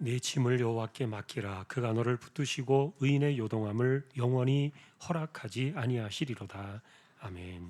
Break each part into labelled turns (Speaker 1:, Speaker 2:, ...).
Speaker 1: 네 짐을 여호와께 맡기라. 그가 너를 붙드시고 의인의 요동함을 영원히 허락하지 아니하시리로다. 아멘.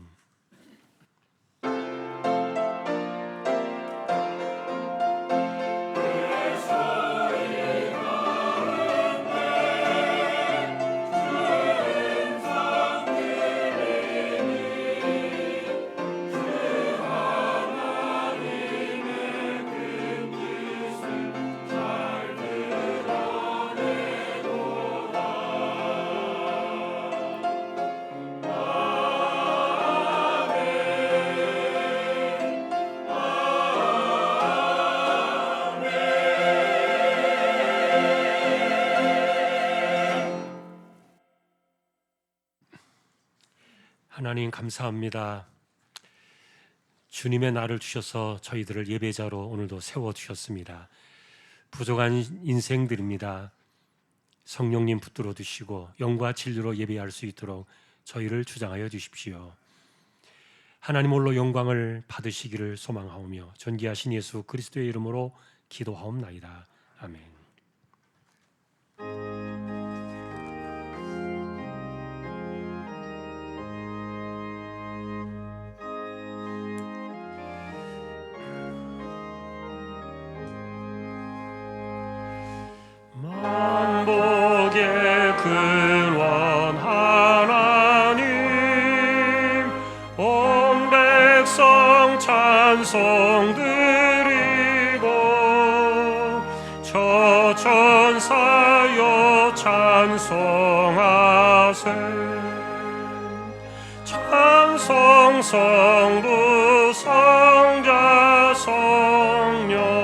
Speaker 1: 하나님 감사합니다. 주님의 날을 주셔서 저희들을 예배자로 오늘도 세워주셨습니다. 부족한 인생들입니다. 성령님 붙들어 주시고 영과 진리로 예배할 수 있도록 저희를 주장하여 주십시오. 하나님 홀로 영광을 받으시기를 소망하오며 존귀하신 예수 그리스도의 이름으로 기도하옵나이다. 아멘. 만복의 근원 하나님 온 백성 찬송 드리고 저 천사여 찬송하세 찬송 성부 성자 성령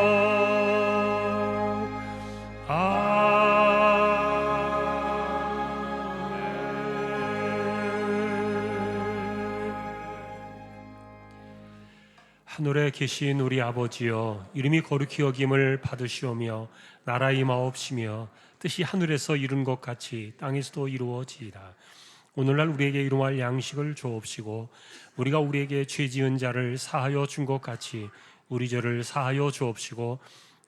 Speaker 1: 하늘에 계신 우리 아버지여 이름이 거룩히 여김을 받으시오며 나라 임하옵시며 뜻이 하늘에서 이룬 것 같이 땅에서도 이루어지이다. 오늘날 우리에게 일용할 양식을 주옵시고 우리가 우리에게 죄 지은 자를 사하여 준 것 같이 우리 죄를 사하여 주옵시고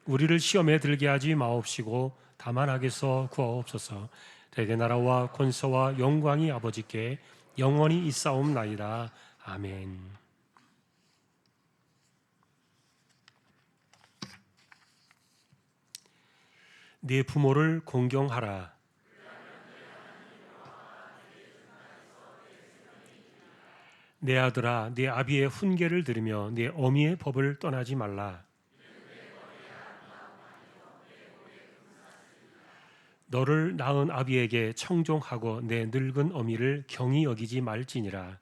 Speaker 1: 우리를 시험에 들게 하지 마옵시고 다만 악에서 구하옵소서. 대개 나라와 권세와 영광이 아버지께 영원히 있사옵나이다. 아멘. 네 부모를 공경하라. 내 아들아, 네 아비의 훈계를 들으며 네 어미의 법을 떠나지 말라. 너를 낳은 아비에게 청종하고 내 늙은 어미를 경히 여기지 말지니라.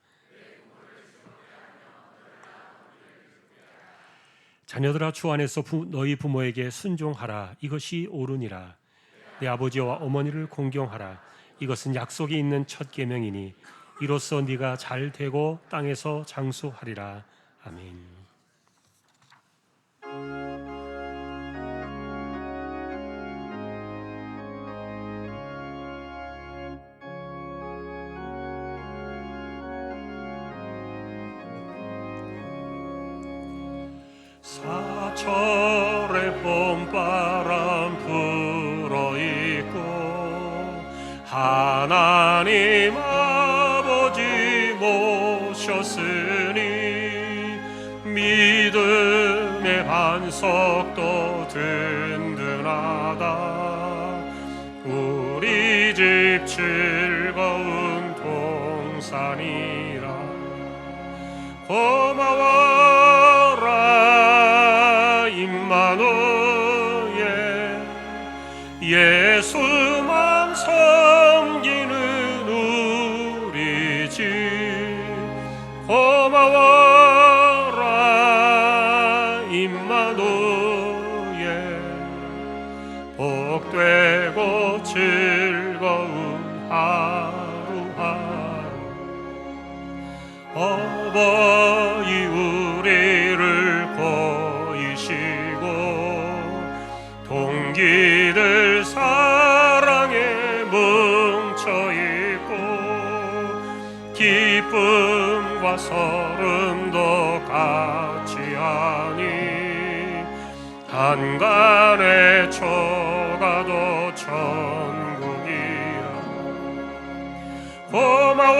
Speaker 1: 자녀들아 주 안에서 너희 부모에게 순종하라. 이것이 옳으니라. 내 아버지와 어머니를 공경하라. 이것은 약속이 있는 첫 계명이니 이로써 네가 잘 되고 땅에서 장수하리라. 아멘. 사철의 봄바람 불어있고 하나님 아버지 모셨으니 믿음의 반석도 든든하다. 우리 집 즐거운 동산이라. 고마워라 임마누엘 예수만 섬기는 우리 집. 고마워라 임마누엘 복되고 즐거운 하루하루. 어버이 우리를 보이시고 동기들 사랑에 뭉쳐있고 기쁨과 서름도 같이 하니 한간의 초 나도 천국이야. 고마워라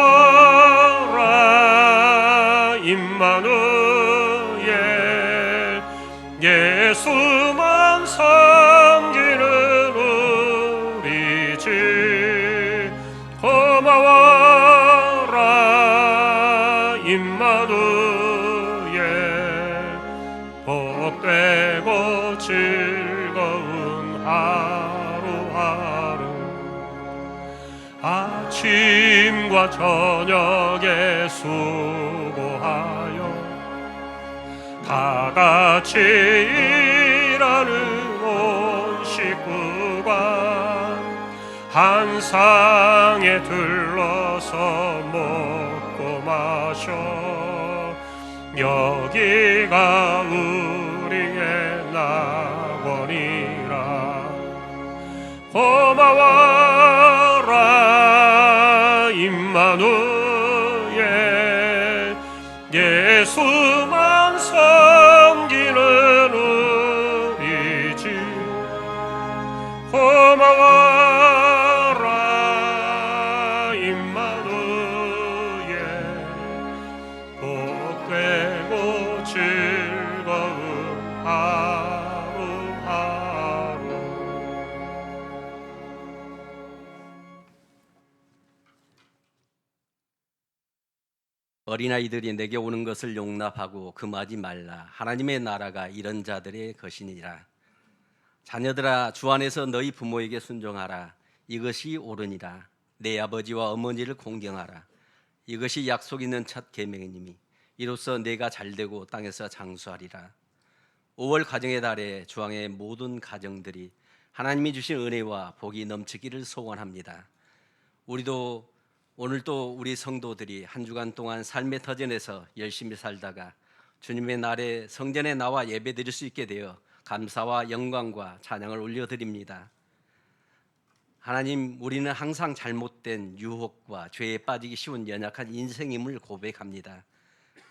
Speaker 1: 임마누엘, 예수만 섬기는 우리 집. 고마워라 임마누엘, 복되고 즐거운 하루하루. 아침과 저녁에 수고하여 다 같이 일하는 온 식구가 한 상에 둘러서 먹고 마셔. 여기가 우리의 낙원이라. 고마워라 임마누엘, 예수만 섬기는 우리 집. 고마워라 임마누엘, 복되고 즐거운 하루하루.
Speaker 2: 어린아이들이 내게 오는 것을 용납하고 금하지 말라. 하나님의 나라가 이런 자들의 것이니라. 자녀들아, 주 안에서 너희 부모에게 순종하라. 이것이 옳으니라. 내 아버지와 어머니를 공경하라. 이것이 약속 있는 첫 계명이니 이로써 내가 잘되고 땅에서 장수하리라. 5월 가정의 달에 주왕의 모든 가정들이 하나님이 주신 은혜와 복이 넘치기를 소원합니다. 오늘도 우리 성도들이 한 주간 동안 삶의 터전에서 열심히 살다가 주님의 날에 성전에 나와 예배드릴 수 있게 되어 감사와 영광과 찬양을 올려드립니다. 하나님, 우리는 항상 잘못된 유혹과 죄에 빠지기 쉬운 연약한 인생임을 고백합니다.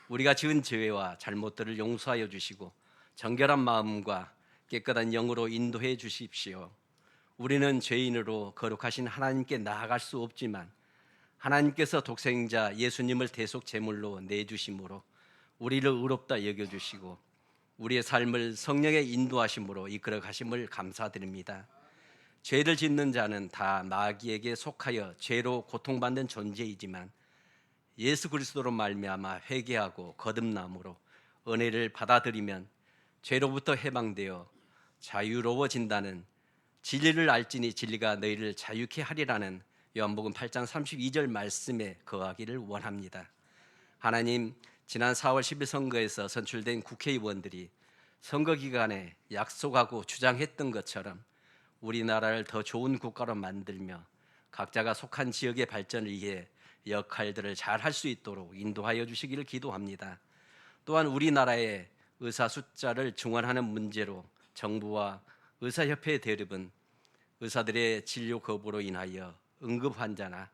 Speaker 2: 우리가 지은 죄와 잘못들을 용서하여 주시고 정결한 마음과 깨끗한 영으로 인도해 주십시오. 우리는 죄인으로 거룩하신 하나님께 나아갈 수 없지만 하나님께서 독생자 예수님을 대속 제물로 내주심으로 우리를 의롭다 여겨주시고 우리의 삶을 성령의 인도하심으로 이끌어 가심을 감사드립니다. 죄를 짓는 자는 다 마귀에게 속하여 죄로 고통받는 존재이지만 예수 그리스도로 말미암아 회개하고 거듭남으로 은혜를 받아들이면 죄로부터 해방되어 자유로워진다는, 진리를 알지니 진리가 너희를 자유케 하리라는 요한복음 8장 32절 말씀에 거하기를 원합니다. 하나님, 지난 4월 10일 선거에서 선출된 국회의원들이 선거 기간에 약속하고 주장했던 것처럼 우리나라를 더 좋은 국가로 만들며 각자가 속한 지역의 발전을 위해 역할들을 잘 할 수 있도록 인도하여 주시기를 기도합니다. 또한 우리나라의 의사 숫자를 증원하는 문제로 정부와 의사협회의 대립은 의사들의 진료 거부로 인하여 응급 환자나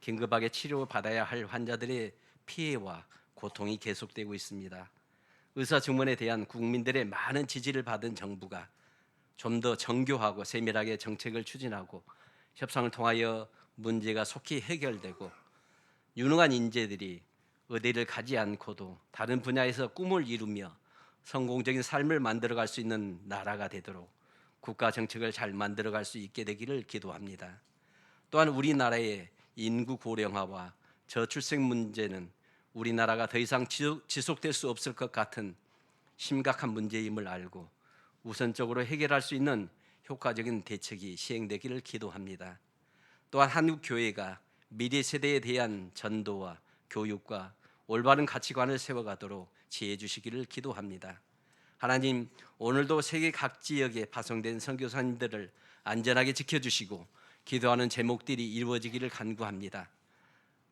Speaker 2: 긴급하게 치료받아야 할 환자들의 피해와 고통이 계속되고 있습니다. 의사 증원에 대한 국민들의 많은 지지를 받은 정부가 좀 더 정교하고 세밀하게 정책을 추진하고 협상을 통하여 문제가 속히 해결되고 유능한 인재들이 의대를 가지 않고도 다른 분야에서 꿈을 이루며 성공적인 삶을 만들어갈 수 있는 나라가 되도록 국가 정책을 잘 만들어갈 수 있게 되기를 기도합니다. 또한 우리나라의 인구 고령화와 저출생 문제는 우리나라가 더 이상 지속될 수 없을 것 같은 심각한 문제임을 알고 우선적으로 해결할 수 있는 효과적인 대책이 시행되기를 기도합니다. 또한 한국 교회가 미래 세대에 대한 전도와 교육과 올바른 가치관을 세워가도록 지혜 주시기를 기도합니다. 하나님, 오늘도 세계 각 지역에 파송된 선교사님들을 안전하게 지켜주시고 기도하는 제목들이 이루어지기를 간구합니다.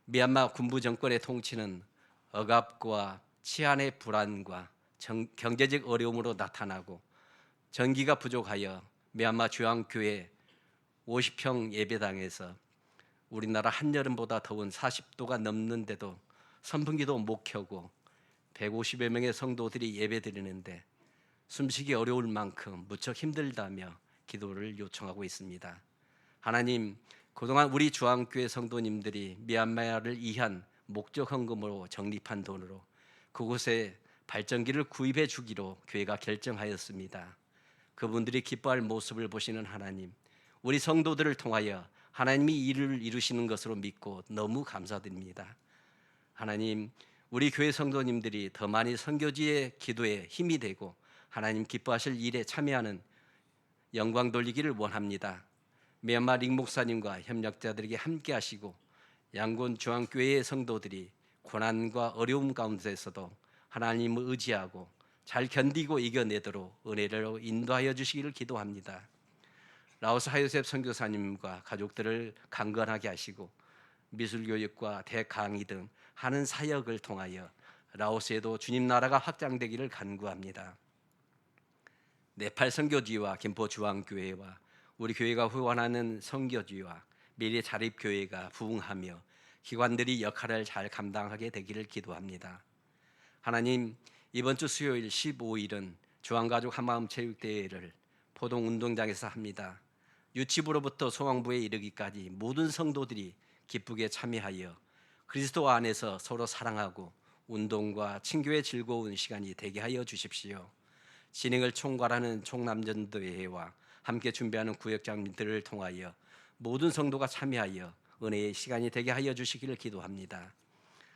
Speaker 2: 미얀마 군부 정권의 통치는 억압과 치안의 불안과 경제적 어려움으로 나타나고 전기가 부족하여 미얀마 주양교회 50평 예배당에서 우리나라 한여름보다 더운 40도가 넘는데도 선풍기도 못 켜고 150여 명의 성도들이 예배드리는데 숨쉬기 어려울 만큼 무척 힘들다며 기도를 요청하고 있습니다. 하나님, 그동안 우리 주한교회 성도님들이 미얀마를 위한 목적 헌금으로 적립한 돈으로 그곳에 발전기를 구입해 주기로 교회가 결정하였습니다. 그분들이 기뻐할 모습을 보시는 하나님, 우리 성도들을 통하여 하나님이 일을 이루시는 것으로 믿고 너무 감사드립니다. 하나님, 우리 교회 성도님들이 더 많이 선교지의 기도에 힘이 되고 하나님 기뻐하실 일에 참여하는 영광 돌리기를 원합니다. 미얀마 링 목사님과 협력자들에게 함께 하시고 양곤 중앙교회의 성도들이 고난과 어려움 가운데서도 하나님을 의지하고 잘 견디고 이겨내도록 은혜로 인도하여 주시기를 기도합니다. 라오스 하요셉 선교사님과 가족들을 강건하게 하시고 미술교육과 대강의 등 하는 사역을 통하여 라오스에도 주님 나라가 확장되기를 간구합니다. 네팔 선교지와 김포 주황교회와 우리 교회가 후원하는 선교지와 미래 자립교회가 부흥하며 기관들이 역할을 잘 감당하게 되기를 기도합니다. 하나님, 이번 주 수요일 15일은 주한가족 한마음 체육대회를 포동운동장에서 합니다. 유치부로부터 소망부에 이르기까지 모든 성도들이 기쁘게 참여하여 그리스도 안에서 서로 사랑하고 운동과 친교의 즐거운 시간이 되게 하여 주십시오. 진행을 총괄하는 총남전대회와 함께 준비하는 구역장들을 통하여 모든 성도가 참여하여 은혜의 시간이 되게 하여 주시기를 기도합니다.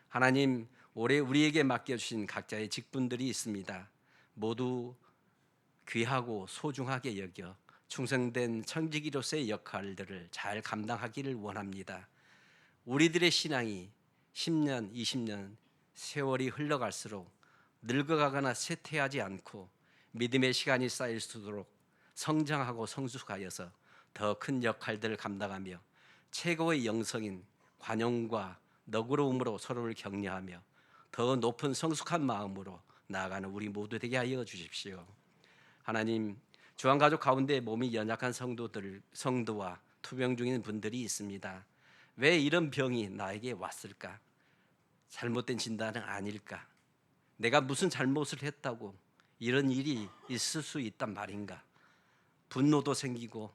Speaker 2: 하나님, 올해 우리에게 맡겨주신 각자의 직분들이 있습니다. 모두 귀하고 소중하게 여겨 충성된 청지기로서의 역할들을 잘 감당하기를 원합니다. 우리들의 신앙이 10년, 20년 세월이 흘러갈수록 늙어가거나 쇠퇴하지 않고 믿음의 시간이 쌓일수록 성장하고 성숙하여서 더 큰 역할들을 감당하며 최고의 영성인 관용과 너그러움으로 서로를 격려하며 더 높은 성숙한 마음으로 나아가는 우리 모두 되게 하여 주십시오. 하나님, 주한가족 가운데 몸이 연약한 성도와 투병 중인 분들이 있습니다. 왜 이런 병이 나에게 왔을까? 잘못된 진단은 아닐까? 내가 무슨 잘못을 했다고 이런 일이 있을 수 있단 말인가? 분노도 생기고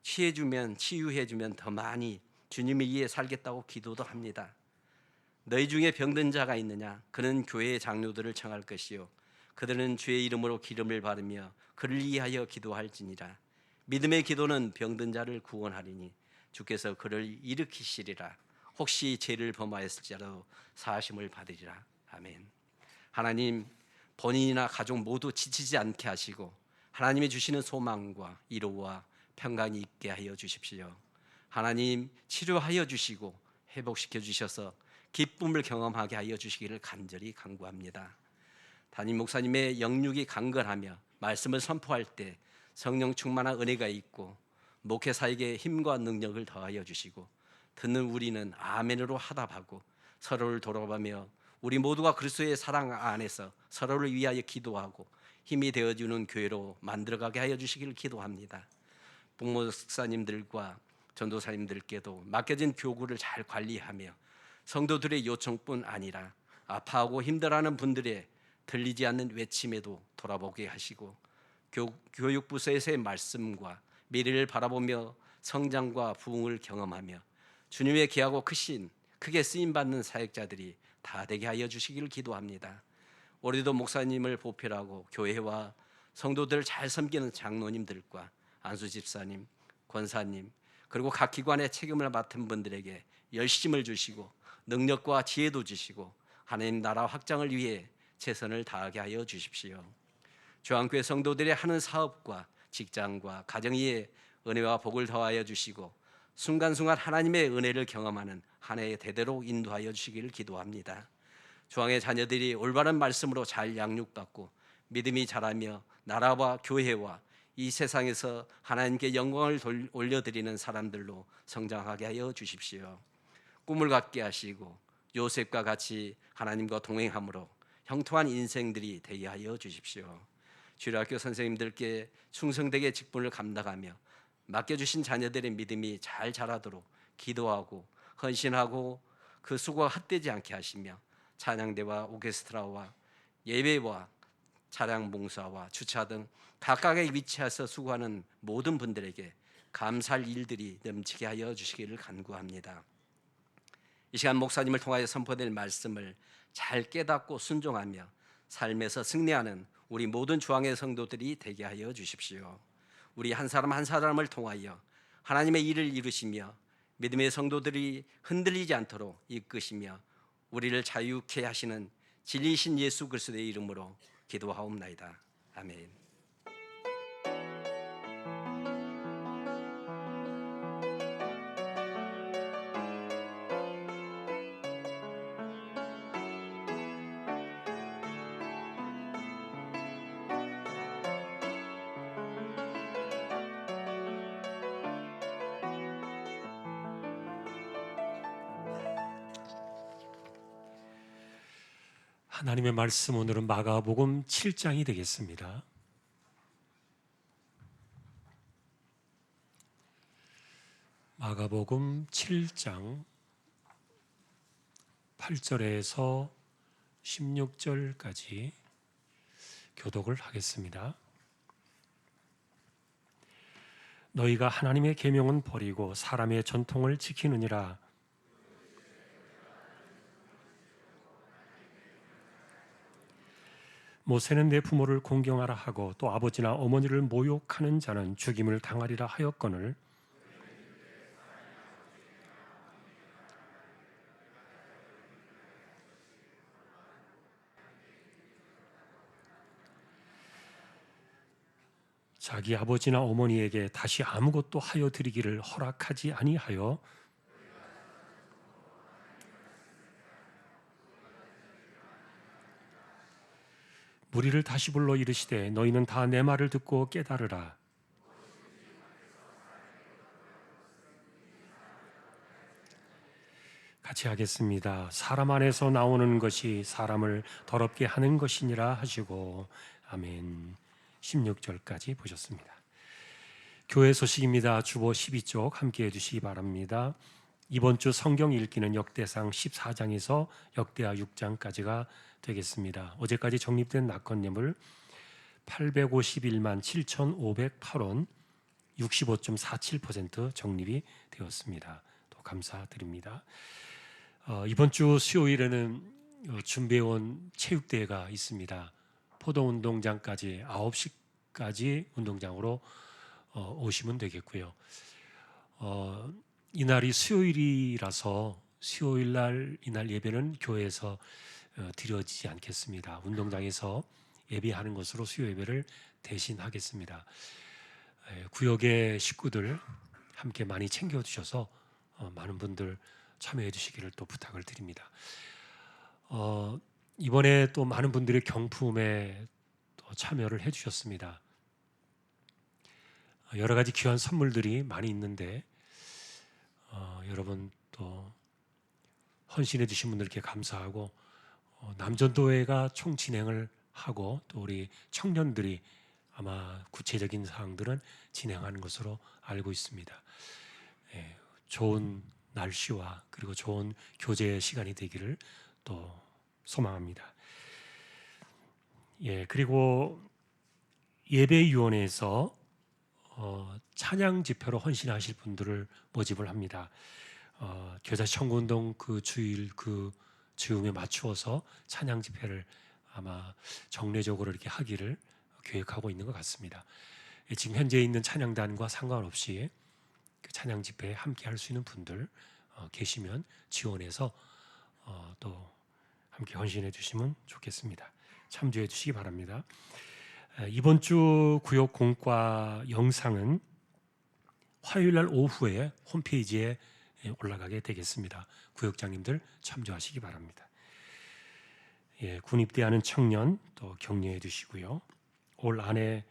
Speaker 2: 치유해주면 더 많이 주님을 위해 살겠다고 기도도 합니다. 너희 중에 병든 자가 있느냐? 그는 교회의 장로들을 청할 것이요 그들은 주의 이름으로 기름을 바르며 그를 위하여 기도할지니라. 믿음의 기도는 병든 자를 구원하리니 주께서 그를 일으키시리라. 혹시 죄를 범하였을지라도 사하심을 받으리라. 아멘. 하나님, 본인이나 가족 모두 지치지 않게 하시고 하나님이 주시는 소망과 위로와 평강이 있게 하여 주십시오. 하나님, 치료하여 주시고 회복시켜 주셔서 기쁨을 경험하게 하여 주시기를 간절히 간구합니다. 담임 목사님의 영육이 강건하며 말씀을 선포할 때 성령 충만한 은혜가 있고 목회사에게 힘과 능력을 더하여 주시고 듣는 우리는 아멘으로 화답하고 서로를 돌아보며 우리 모두가 그리스도의 사랑 안에서 서로를 위하여 기도하고 힘이 되어주는 교회로 만들어가게 하여 주시기를 기도합니다. 부목사님들과 전도사님들께도 맡겨진 교구를 잘 관리하며 성도들의 요청뿐 아니라 아파하고 힘들어하는 분들의 들리지 않는 외침에도 돌아보게 하시고 교육부서에서의 말씀과 미래를 바라보며 성장과 부흥을 경험하며 주님의 귀하고 크게 쓰임받는 사역자들이 다 되게 하여 주시기를 기도합니다. 올해도 목사님을 보필하고 교회와 성도들을 잘 섬기는 장로님들과 안수 집사님, 권사님 그리고 각 기관의 책임을 맡은 분들에게 열심을 주시고 능력과 지혜도 주시고 하나님 나라 확장을 위해 최선을 다하게 하여 주십시오. 주한교회 성도들의 하는 사업과 직장과 가정 위에 은혜와 복을 더하여 주시고 순간순간 하나님의 은혜를 경험하는 한 해의 대대로 인도하여 주시기를 기도합니다. 주왕의 자녀들이 올바른 말씀으로 잘 양육받고 믿음이 자라며 나라와 교회와 이 세상에서 하나님께 영광을 올려드리는 사람들로 성장하게 하여 주십시오. 꿈을 갖게 하시고 요셉과 같이 하나님과 동행함으로 형통한 인생들이 되게 하여 주십시오. 주일학교 선생님들께 충성되게 직분을 감당하며 맡겨주신 자녀들의 믿음이 잘 자라도록 기도하고 헌신하고 그 수고가 헛되지 않게 하시며 찬양대와 오케스트라와 예배와 차량 봉사와 주차 등 각각의 위치에서 수고하는 모든 분들에게 감사할 일들이 넘치게 하여 주시기를 간구합니다. 이 시간 목사님을 통하여 선포될 말씀을 잘 깨닫고 순종하며 삶에서 승리하는 우리 모든 주왕의 성도들이 되게 하여 주십시오. 우리 한 사람 한 사람을 통하여 하나님의 일을 이루시며 믿음의 성도들이 흔들리지 않도록 이끄시며 우리를 자유케 하시는 진리이신 예수 그리스도의 이름으로 기도하옵나이다. 아멘.
Speaker 1: 하나님의 말씀 오늘은 마가복음 7장이 되겠습니다. 마가복음 7장 8절에서 16절까지 교독을 하겠습니다. 너희가 하나님의 계명은 버리고 사람의 전통을 지키느니라. 모세는 내 부모를 공경하라 하고 또 아버지나 어머니를 모욕하는 자는 죽임을 당하리라 하였거늘 자기 아버지나 어머니에게 다시 아무것도 하여 드리기를 허락하지 아니하여 무리를 다시 불러 이르시되 너희는 다 내 말을 듣고 깨달으라. 같이 하겠습니다. 사람 안에서 나오는 것이 사람을 더럽게 하는 것이니라 하시고 아멘. 16절까지 보셨습니다. 교회 소식입니다. 주보 12쪽 함께 해주시기 바랍니다. 이번 주 성경 읽기는 역대상 14장에서 역대하 6장까지가 되겠습니다. 어제까지 적립된 납건예물 851만 7,508원 65.47% 적립이 되었습니다. 또 감사드립니다. 이번 주 수요일에는 준비해온 체육대회가 있습니다. 포도운동장까지 9시까지 운동장으로 오시면 되겠고요. 이날이 수요일이라서 수요일날 이날 예배는 교회에서 드려지지 않겠습니다. 운동장에서 예배하는 것으로 수요 예배를 대신하겠습니다. 구역의 식구들 함께 많이 챙겨주셔서 많은 분들 참여해 주시기를 또 부탁을 드립니다. 이번에 또 많은 분들이 경품에 또 참여를 해주셨습니다. 여러 가지 귀한 선물들이 많이 있는데 여러분 또 헌신해 주신 분들께 감사하고 남전도회가 총 진행을 하고 또 우리 청년들이 아마 구체적인 사항들은 진행하는 것으로 알고 있습니다. 좋은 날씨와 그리고 좋은 교제 시간이 되기를 또 소망합니다. 그리고 예배위원회에서 찬양 집회로 헌신하실 분들을 모집을 합니다. 교사 청구운동 그 주일 그 즈음에 맞추어서 찬양 집회를 아마 정례적으로 이렇게 하기를 계획하고 있는 것 같습니다. 지금 현재 있는 찬양단과 상관없이 그 찬양 집회에 함께 할 수 있는 분들 계시면 지원해서 또 함께 헌신해 주시면 좋겠습니다. 참조해 주시기 바랍니다. 이번 주 구역 공과 영상은 화요일날 오후에 홈페이지에 올라가게 되겠습니다. 구역장님들 참조하시기 바랍니다. 군입대하는 청년 또 격려해 주시고요. 오늘 아래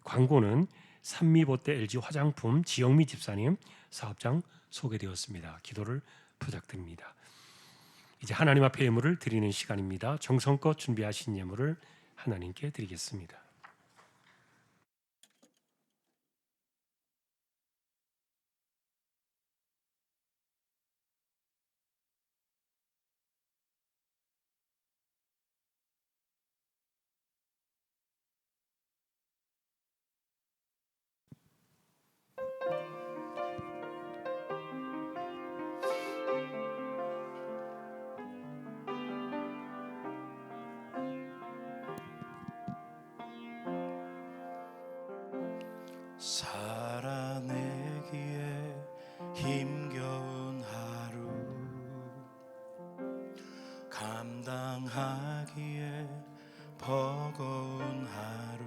Speaker 1: 광고는 산미보태 LG 화장품 지영미 집사님 사업장 소개되었습니다. 기도를 부탁드립니다. 이제 하나님 앞에 예물을 드리는 시간입니다. 정성껏 준비하신 예물을 하나님께 드리겠습니다.
Speaker 3: 살아내기에 힘겨운 하루, 감당하기에 버거운 하루,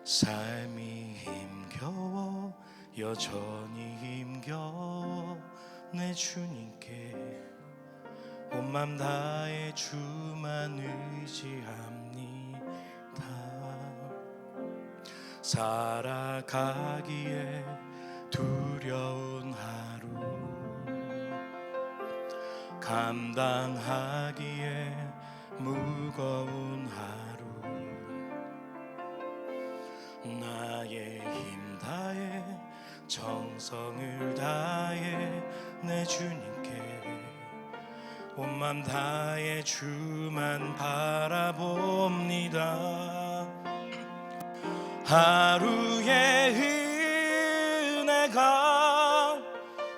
Speaker 3: 삶이 힘겨워 여전히 힘겨워 내 주님께 온 맘 다해 주만 의지합니다. 살아가기에 두려운 하루, 감당하기에 무거운 하루, 나의 힘 다해 정성을 다해 내 주님께 온 맘 다해 주만 바라봅니다. 하루의 은혜가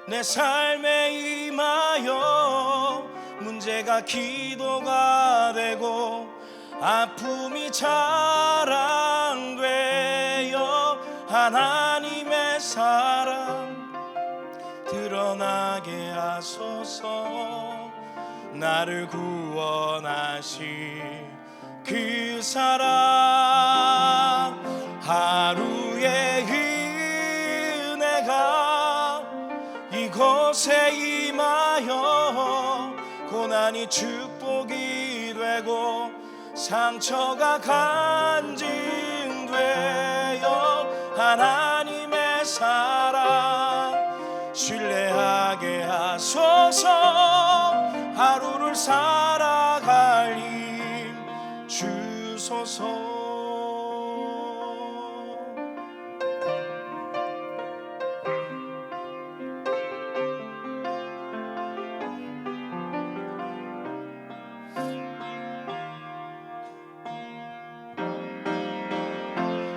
Speaker 3: 내 삶에 임하여 문제가 기도가 되고 아픔이 자랑되어 하나님의 사랑 드러나게 하소서. 나를 구원하신 그 사랑, 하루의 은혜가 이곳에 임하여 고난이 축복이 되고 상처가 간증되어 하나님의 사랑 신뢰하게 하소서. 하루를 살아갈 힘 주소서.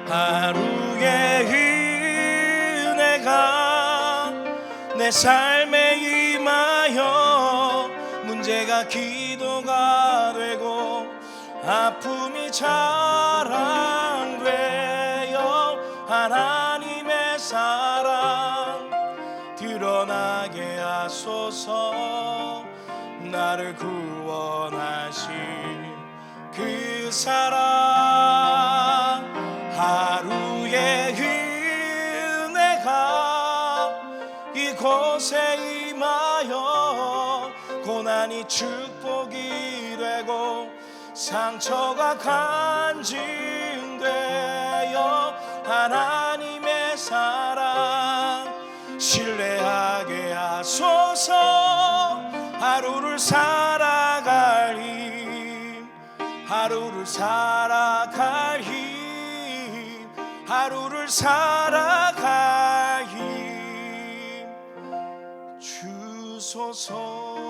Speaker 3: 하루의 은혜가 내 삶에 임하여 문제가 기도가 되고 아픔이 자랑되어 하나님의 사랑 드러나게 하소서. 나를 구원하신 그 사랑, 하루의 은혜가 이곳에 임하여 고난이 축복이 되고 상처가 간증되어 하나님의 사랑 신뢰하게 하소서. 하루를 살아갈 힘, 하루를 살아갈 힘, 하루를 살아갈 힘 주소서.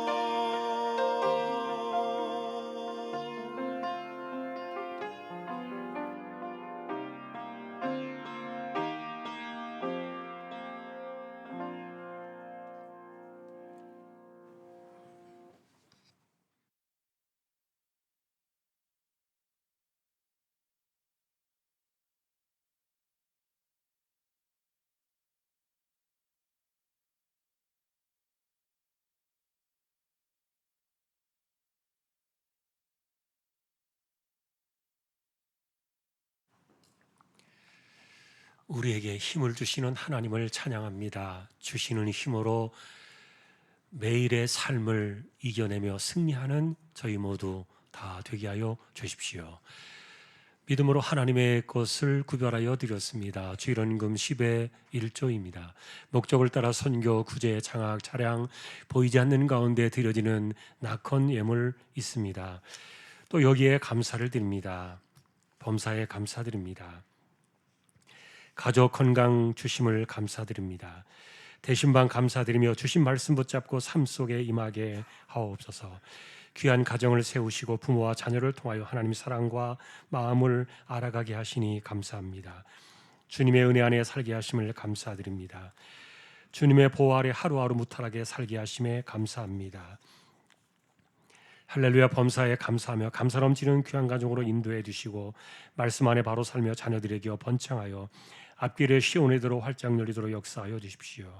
Speaker 1: 우리에게 힘을 주시는 하나님을 찬양합니다. 주시는 힘으로 매일의 삶을 이겨내며 승리하는 저희 모두 다 되게 하여 주십시오. 믿음으로 하나님의 것을 구별하여 드렸습니다. 주일원금 10의 1조입니다. 목적을 따라 선교, 구제, 장학, 차량 보이지 않는 가운데 드려지는 낙헌 예물 있습니다. 또 여기에 감사를 드립니다. 범사에 감사드립니다. 가족 건강 주심을 감사드립니다. 대신방 감사드리며 주신 말씀 붙잡고 삶 속에 임하게 하옵소서. 귀한 가정을 세우시고 부모와 자녀를 통하여 하나님의 사랑과 마음을 알아가게 하시니 감사합니다. 주님의 은혜 안에 살게 하심을 감사드립니다. 주님의 보호 아래 하루하루 무탈하게 살게 하심에 감사합니다. 할렐루야 범사에 감사하며 감사 넘치는 귀한 가정으로 인도해 주시고 말씀 안에 바로 살며 자녀들에게 번창하여 앞길에 시온에 들어 활짝 열리도록 역사하여 주십시오.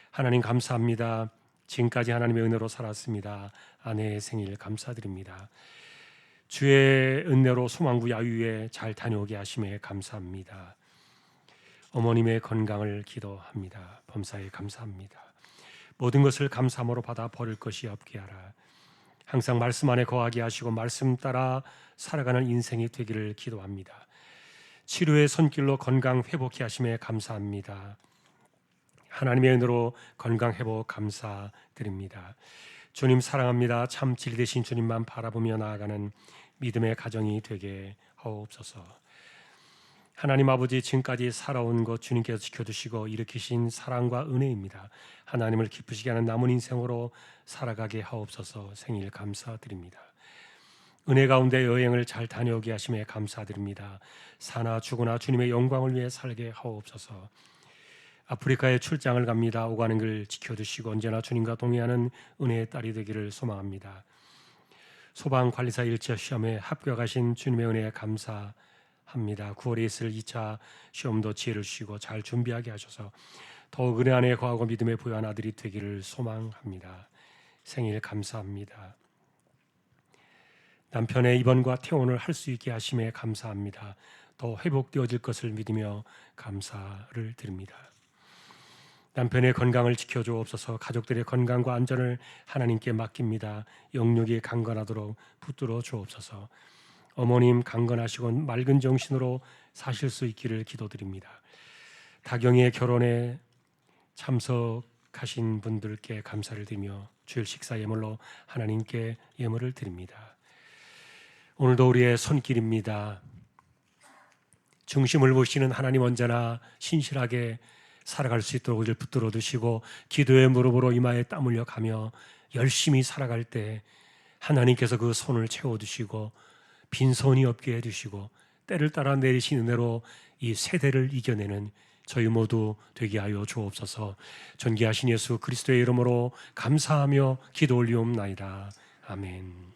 Speaker 1: 하나님 감사합니다. 지금까지 하나님의 은혜로 살았습니다. 아내의 생일 감사드립니다. 주의 은혜로 소망구 야유에 잘 다녀오게 하심에 감사합니다. 어머님의 건강을 기도합니다. 범사에 감사합니다. 모든 것을 감사함으로 받아 버릴 것이 없게 하라. 항상 말씀 안에 거하게 하시고 말씀 따라 살아가는 인생이 되기를 기도합니다. 치료의 손길로 건강 회복케 하심에 감사합니다. 하나님의 은혜로 건강 회복 감사드립니다. 주님 사랑합니다. 참 진리 되신 주님만 바라보며 나아가는 믿음의 가정이 되게 하옵소서. 하나님 아버지, 지금까지 살아온 것 주님께서 지켜주시고 일으키신 사랑과 은혜입니다. 하나님을 기쁘시게 하는 남은 인생으로 살아가게 하옵소서. 생일 감사드립니다. 은혜 가운데 여행을 잘 다녀오게 하심에 감사드립니다. 사나 죽으나 주님의 영광을 위해 살게 하옵소서. 아프리카에 출장을 갑니다. 오가는 길 지켜주시고 언제나 주님과 동행하는 은혜의 딸이 되기를 소망합니다. 소방관리사 1차 시험에 합격하신 주님의 은혜에 감사합니다. 9월에 있을 2차 시험도 지혜를 주시고 잘 준비하게 하셔서 더욱 은혜 안에 거하고 믿음의 부유한 아들이 되기를 소망합니다. 생일 감사합니다. 남편의 입원과 퇴원을 할 수 있게 하심에 감사합니다. 더 회복되어질 것을 믿으며 감사를 드립니다. 남편의 건강을 지켜주옵소서. 가족들의 건강과 안전을 하나님께 맡깁니다. 영육이 강건하도록 붙들어 주옵소서. 어머님 강건하시고 맑은 정신으로 사실 수 있기를 기도드립니다. 다경이의 결혼에 참석하신 분들께 감사를 드리며 주일 식사 예물로 하나님께 예물을 드립니다. 오늘도 우리의 손길입니다. 중심을 보시는 하나님 언제나 신실하게 살아갈 수 있도록 우리를 붙들어 두시고 기도의 무릎으로 이마에 땀 흘려 가며 열심히 살아갈 때 하나님께서 그 손을 채워주시고 빈손이 없게 해주시고 때를 따라 내리신 은혜로 이 세대를 이겨내는 저희 모두 되게 하여 주옵소서. 존귀하신 예수 그리스도의 이름으로 감사하며 기도 올리옵나이다. 아멘.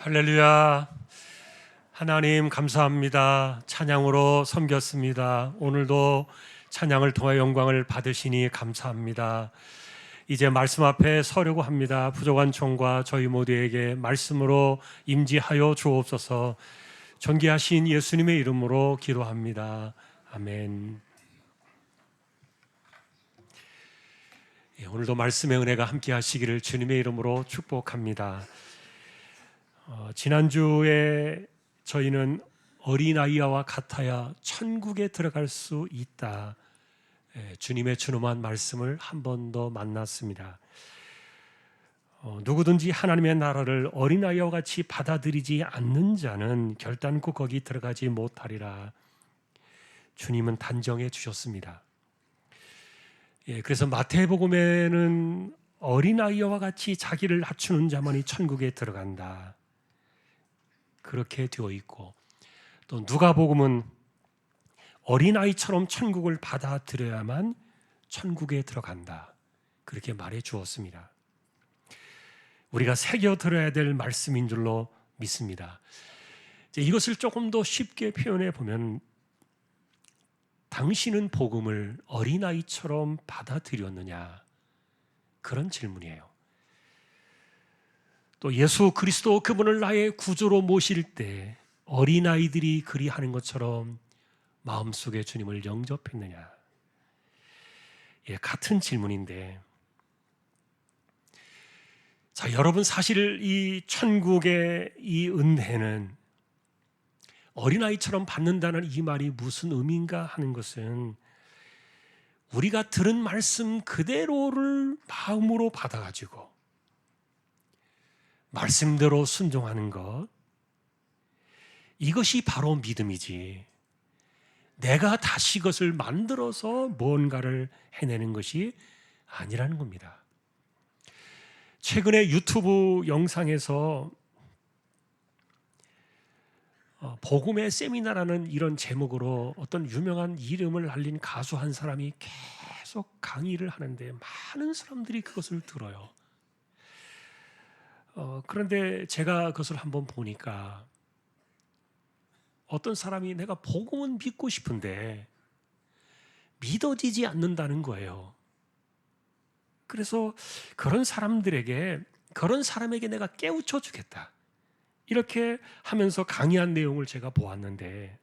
Speaker 1: 할렐루야. 하나님 감사합니다. 찬양으로 섬겼습니다. 오늘도 찬양을 통해 영광을 받으시니 감사합니다. 이제 말씀 앞에 서려고 합니다. 부족한 종과 저희 모두에게 말씀으로 임지하여 주옵소서. 존귀하신 예수님의 이름으로 기도합니다. 아멘. 오늘도 말씀의 은혜가 함께 하시기를 주님의 이름으로 축복합니다. 지난주에 저희는 어린아이와 같아야 천국에 들어갈 수 있다, 주님의 준엄한 말씀을 한 번 더 만났습니다. 누구든지 하나님의 나라를 어린아이와 같이 받아들이지 않는 자는 결단코 거기 들어가지 못하리라, 주님은 단정해 주셨습니다. 그래서 마태복음에는 어린아이와 같이 자기를 갖추는 자만이 천국에 들어간다, 그렇게 되어 있고, 또 누가복음은 어린아이처럼 천국을 받아들여야만 천국에 들어간다, 그렇게 말해 주었습니다. 우리가 새겨 들어야 될 말씀인 줄로 믿습니다. 이것을 조금 더 쉽게 표현해 보면, 당신은 복음을 어린아이처럼 받아들였느냐, 그런 질문이에요. 또 예수 그리스도 그분을 나의 구주로 모실 때 어린아이들이 그리하는 것처럼 마음속에 주님을 영접했느냐, 같은 질문인데, 자, 여러분, 사실 이 천국의 이 은혜는 어린아이처럼 받는다는 이 말이 무슨 의미인가 하는 것은, 우리가 들은 말씀 그대로를 마음으로 받아가지고 말씀대로 순종하는 것, 이것이 바로 믿음이지, 내가 다시 그것을 만들어서 뭔가를 해내는 것이 아니라는 겁니다. 최근에 유튜브 영상에서 복음의 세미나라는 이런 제목으로 어떤 유명한 이름을 알린 가수 한 사람이 계속 강의를 하는데 많은 사람들이 그것을 들어요. 그런데 제가 그것을 한번 보니까 어떤 사람이 내가 복음은 믿고 싶은데 믿어지지 않는다는 거예요. 그래서 그런 사람에게 내가 깨우쳐 주겠다, 이렇게 하면서 강의한 내용을 제가 보았는데,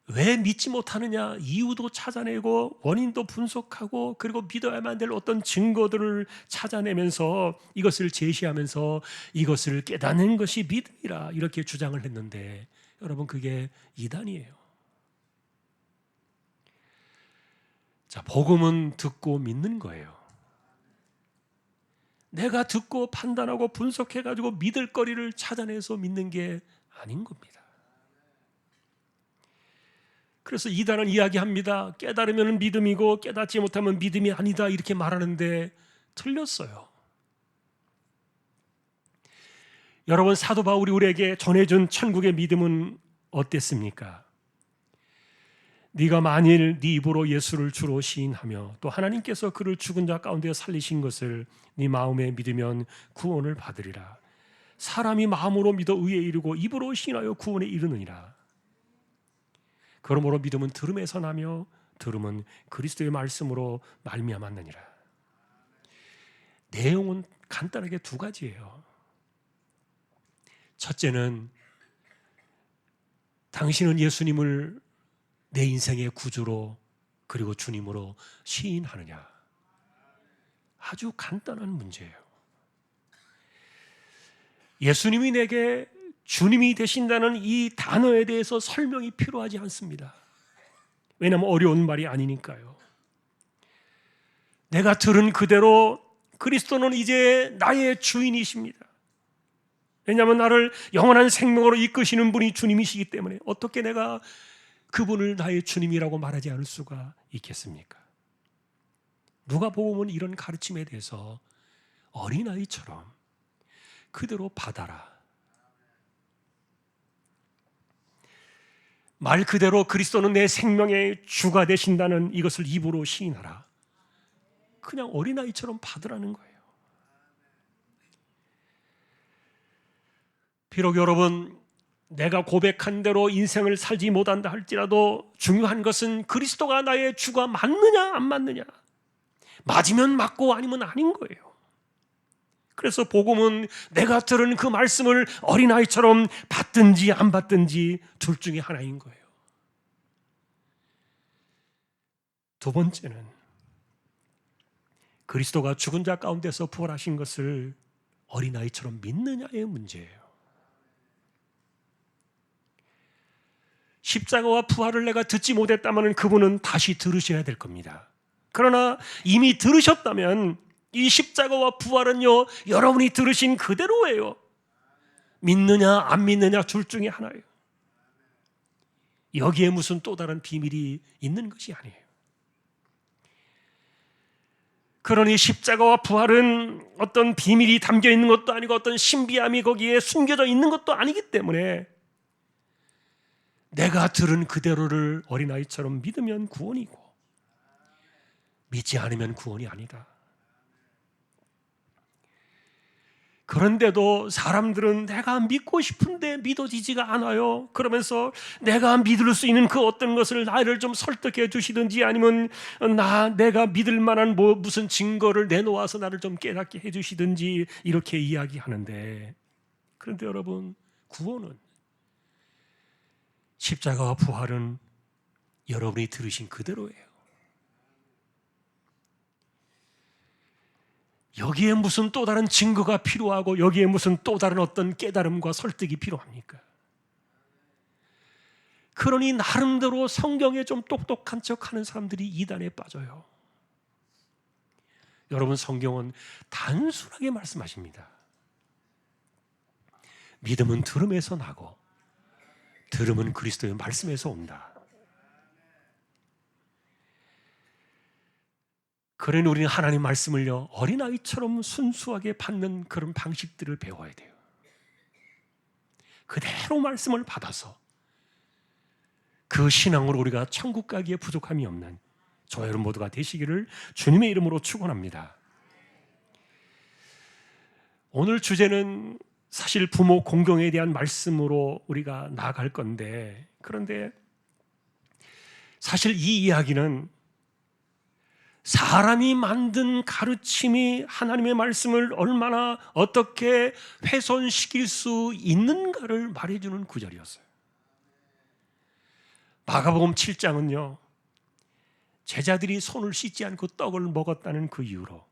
Speaker 1: 왜 믿지 못하느냐 이유도 찾아내고 원인도 분석하고, 그리고 믿어야만 될 어떤 증거들을 찾아내면서 이것을 제시하면서 이것을 깨닫는 것이 믿음이라, 이렇게 주장을 했는데, 여러분, 그게 이단이에요. 자, 복음은 듣고 믿는 거예요. 내가 듣고 판단하고 분석해가지고 믿을 거리를 찾아내서 믿는 게 아닌 겁니다. 그래서 이단은 이야기합니다. 깨달으면 믿음이고 깨닫지 못하면 믿음이 아니다, 이렇게 말하는데 틀렸어요. 여러분, 사도 바울이 우리에게 전해준 천국의 믿음은 어땠습니까? 네가 만일 네 입으로 예수를 주로 시인하며 또 하나님께서 그를 죽은 자 가운데 살리신 것을 네 마음에 믿으면 구원을 받으리라. 사람이 마음으로 믿어 의에 이르고 입으로 시인하여 구원에 이르느니라. 그러므로 믿음은 들음에서 나며 들음은 그리스도의 말씀으로 말미암았느니라. 내용은 간단하게 두 가지예요. 첫째는, 당신은 예수님을 내 인생의 구주로 그리고 주님으로 시인하느냐. 아주 간단한 문제예요. 예수님이 내게 주님이 되신다는 이 단어에 대해서 설명이 필요하지 않습니다. 왜냐하면 어려운 말이 아니니까요. 내가 들은 그대로 그리스도는 이제 나의 주인이십니다. 왜냐하면 나를 영원한 생명으로 이끄시는 분이 주님이시기 때문에 어떻게 내가 그분을 나의 주님이라고 말하지 않을 수가 있겠습니까? 누가복음은 이런 가르침에 대해서 어린아이처럼 그대로 받아라, 말 그대로 그리스도는 내 생명의 주가 되신다는 이것을 입으로 시인하라, 그냥 어린아이처럼 받으라는 거예요. 비록 여러분 내가 고백한 대로 인생을 살지 못한다 할지라도 중요한 것은 그리스도가 나의 주가 맞느냐 안 맞느냐, 맞으면 맞고 아니면 아닌 거예요. 그래서 복음은 내가 들은 그 말씀을 어린아이처럼 받든지 안 받든지 둘 중에 하나인 거예요. 두 번째는 그리스도가 죽은 자 가운데서 부활하신 것을 어린아이처럼 믿느냐의 문제예요. 십자가와 부활을 내가 듣지 못했다면 그분은 다시 들으셔야 될 겁니다. 그러나 이미 들으셨다면 이 십자가와 부활은요, 여러분이 들으신 그대로예요. 믿느냐 안 믿느냐 둘 중에 하나예요. 여기에 무슨 또 다른 비밀이 있는 것이 아니에요. 그러니 십자가와 부활은 어떤 비밀이 담겨 있는 것도 아니고 어떤 신비함이 거기에 숨겨져 있는 것도 아니기 때문에 내가 들은 그대로를 어린아이처럼 믿으면 구원이고 믿지 않으면 구원이 아니다. 그런데도 사람들은 내가 믿고 싶은데 믿어지지가 않아요. 그러면서 내가 믿을 수 있는 그 어떤 것을 나를 좀 설득해 주시든지 아니면 내가 믿을 만한 무슨 증거를 내놓아서 나를 좀 깨닫게 해 주시든지 이렇게 이야기하는데, 그런데 여러분, 구원은, 십자가와 부활은 여러분이 들으신 그대로예요. 여기에 무슨 또 다른 증거가 필요하고 여기에 무슨 또 다른 어떤 깨달음과 설득이 필요합니까? 그러니 나름대로 성경에 좀 똑똑한 척하는 사람들이 이단에 빠져요. 여러분, 성경은 단순하게 말씀하십니다. 믿음은 들음에서 나고 들음은 그리스도의 말씀에서 온다. 그러니 우리는 하나님 말씀을요, 어린아이처럼 순수하게 받는 그런 방식들을 배워야 돼요. 그대로 말씀을 받아서 그 신앙으로 우리가 천국 가기에 부족함이 없는 저와 여러분 모두가 되시기를 주님의 이름으로 축원합니다. 오늘 주제는 사실 부모 공경에 대한 말씀으로 우리가 나아갈 건데, 그런데 사실 이 이야기는 사람이 만든 가르침이 하나님의 말씀을 얼마나 어떻게 훼손시킬 수 있는가를 말해주는 구절이었어요. 마가복음 7장은요, 제자들이 손을 씻지 않고 떡을 먹었다는 그 이유로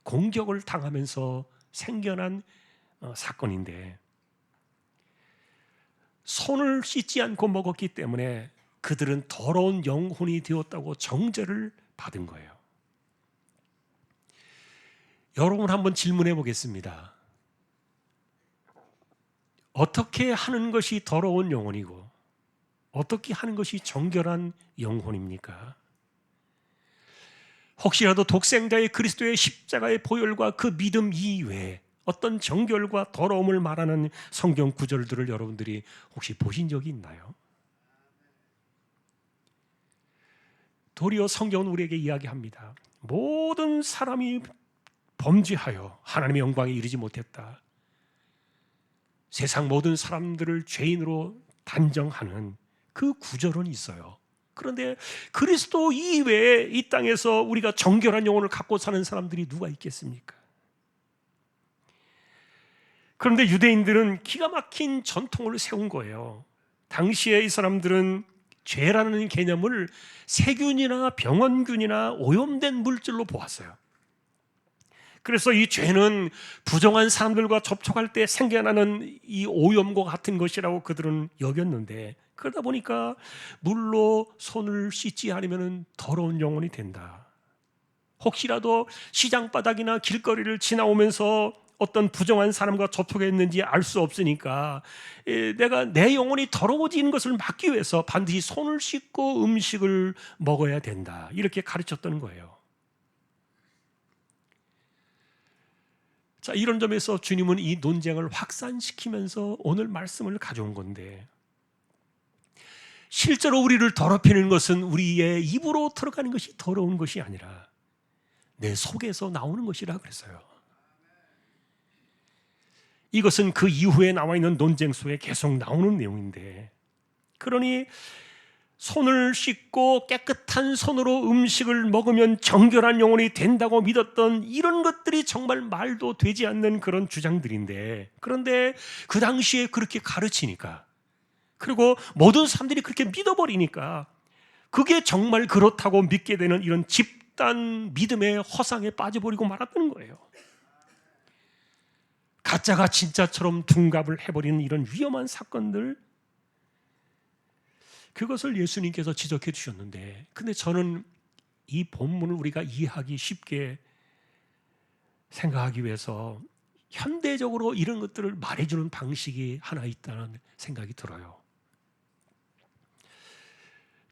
Speaker 1: 공격을 당하면서 생겨난 사건인데, 손을 씻지 않고 먹었기 때문에 그들은 더러운 영혼이 되었다고 정죄를 받은 거예요. 여러분, 한번 질문해 보겠습니다. 어떻게 하는 것이 더러운 영혼이고 어떻게 하는 것이 정결한 영혼입니까? 혹시라도 독생자의 그리스도의 십자가의 보혈과 그 믿음 이외에 어떤 정결과 더러움을 말하는 성경 구절들을 여러분들이 혹시 보신 적이 있나요? 도리어 성경은 우리에게 이야기합니다. 모든 사람이 범죄하여 하나님의 영광에 이르지 못했다. 세상 모든 사람들을 죄인으로 단정하는 그 구절은 있어요. 그런데 그리스도 이외에 이 땅에서 우리가 정결한 영혼을 갖고 사는 사람들이 누가 있겠습니까? 그런데 유대인들은 기가 막힌 전통을 세운 거예요. 당시에 이 사람들은 죄라는 개념을 세균이나 병원균이나 오염된 물질로 보았어요. 그래서 이 죄는 부정한 사람들과 접촉할 때 생겨나는 이 오염과 같은 것이라고 그들은 여겼는데, 그러다 보니까 물로 손을 씻지 않으면 더러운 영혼이 된다. 혹시라도 시장 바닥이나 길거리를 지나오면서 어떤 부정한 사람과 접촉했는지 알 수 없으니까 내가 내 영혼이 더러워지는 것을 막기 위해서 반드시 손을 씻고 음식을 먹어야 된다, 이렇게 가르쳤던 거예요. 자, 이런 점에서 주님은 이 논쟁을 확산시키면서 오늘 말씀을 가져온 건데, 실제로 우리를 더럽히는 것은 우리의 입으로 들어가는 것이 더러운 것이 아니라 내 속에서 나오는 것이라 그랬어요. 이것은 그 이후에 나와 있는 논쟁 속에 계속 나오는 내용인데, 그러니 손을 씻고 깨끗한 손으로 음식을 먹으면 정결한 영혼이 된다고 믿었던 이런 것들이 정말 말도 되지 않는 그런 주장들인데, 그런데 그 당시에 그렇게 가르치니까, 그리고 모든 사람들이 그렇게 믿어버리니까 그게 정말 그렇다고 믿게 되는 이런 집단 믿음의 허상에 빠져버리고 말았다는 거예요. 가짜가 진짜처럼 둔갑을 해버리는 이런 위험한 사건들, 그것을 예수님께서 지적해 주셨는데, 근데 저는 이 본문을 우리가 이해하기 쉽게 생각하기 위해서 현대적으로 이런 것들을 말해주는 방식이 하나 있다는 생각이 들어요.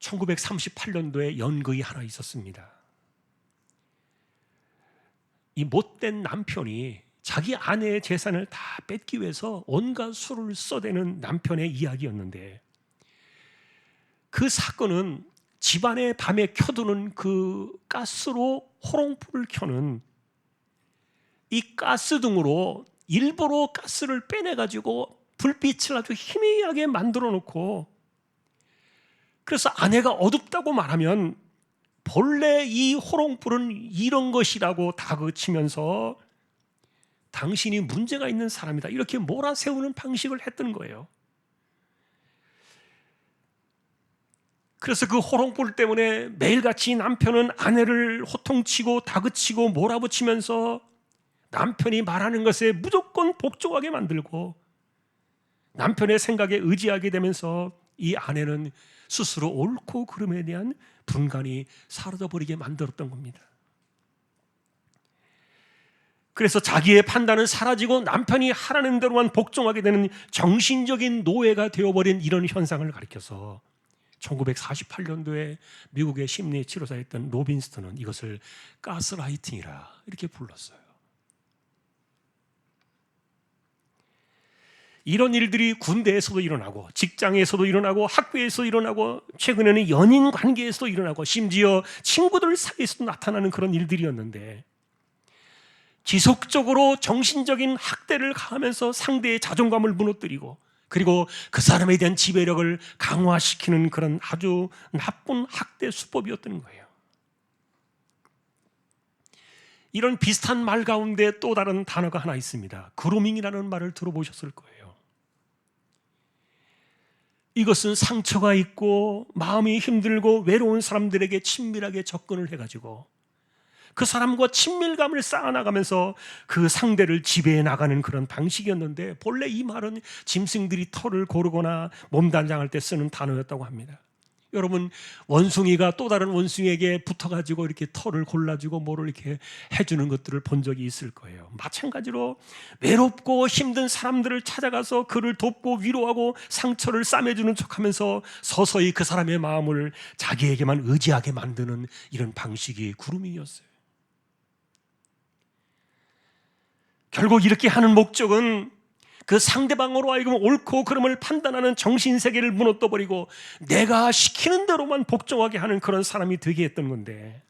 Speaker 1: 1938년도에 연극이 하나 있었습니다. 이 못된 남편이 자기 아내의 재산을 다 뺏기 위해서 온갖 수를 써대는 남편의 이야기였는데, 그 사건은 집안에 밤에 켜두는 그 가스로 호롱불을 켜는 이 가스등으로 일부러 가스를 빼내가지고 불빛을 아주 희미하게 만들어 놓고, 그래서 아내가 어둡다고 말하면 본래 이 호롱불은 이런 것이라고 다그치면서 당신이 문제가 있는 사람이다, 이렇게 몰아세우는 방식을 했던 거예요. 그래서 그 호롱불 때문에 매일같이 남편은 아내를 호통치고 다그치고 몰아붙이면서 남편이 말하는 것에 무조건 복종하게 만들고, 남편의 생각에 의지하게 되면서 이 아내는 스스로 옳고 그름에 대한 분간이 사라져버리게 만들었던 겁니다. 그래서 자기의 판단은 사라지고 남편이 하라는 대로만 복종하게 되는 정신적인 노예가 되어버린 이런 현상을 가리켜서 1948년도에 미국의 심리 치료사였던 로빈스턴은 이것을 가스라이팅이라 이렇게 불렀어요. 이런 일들이 군대에서도 일어나고, 직장에서도 일어나고, 학교에서도 일어나고, 최근에는 연인 관계에서도 일어나고, 심지어 친구들 사이에서도 나타나는 그런 일들이었는데, 지속적으로 정신적인 학대를 가하면서 상대의 자존감을 무너뜨리고, 그리고 그 사람에 대한 지배력을 강화시키는 그런 아주 나쁜 학대 수법이었던 거예요. 이런 비슷한 말 가운데 또 다른 단어가 하나 있습니다. 그루밍이라는 말을 들어보셨을 거예요. 이것은 상처가 있고 마음이 힘들고 외로운 사람들에게 친밀하게 접근을 해가지고 그 사람과 친밀감을 쌓아나가면서 그 상대를 지배해 나가는 그런 방식이었는데, 본래 이 말은 짐승들이 털을 고르거나 몸단장할 때 쓰는 단어였다고 합니다. 여러분, 원숭이가 또 다른 원숭이에게 붙어가지고 이렇게 털을 골라주고 뭐를 이렇게 해주는 것들을 본 적이 있을 거예요. 마찬가지로 외롭고 힘든 사람들을 찾아가서 그를 돕고 위로하고 상처를 싸매주는 척하면서 서서히 그 사람의 마음을 자기에게만 의지하게 만드는 이런 방식이 그루밍이었어요. 결국 이렇게 하는 목적은 그 상대방으로 하여금 옳고 그름을 판단하는 정신세계를 무너뜨려버리고 내가 시키는 대로만 복종하게 하는 그런 사람이 되게 했던 건데,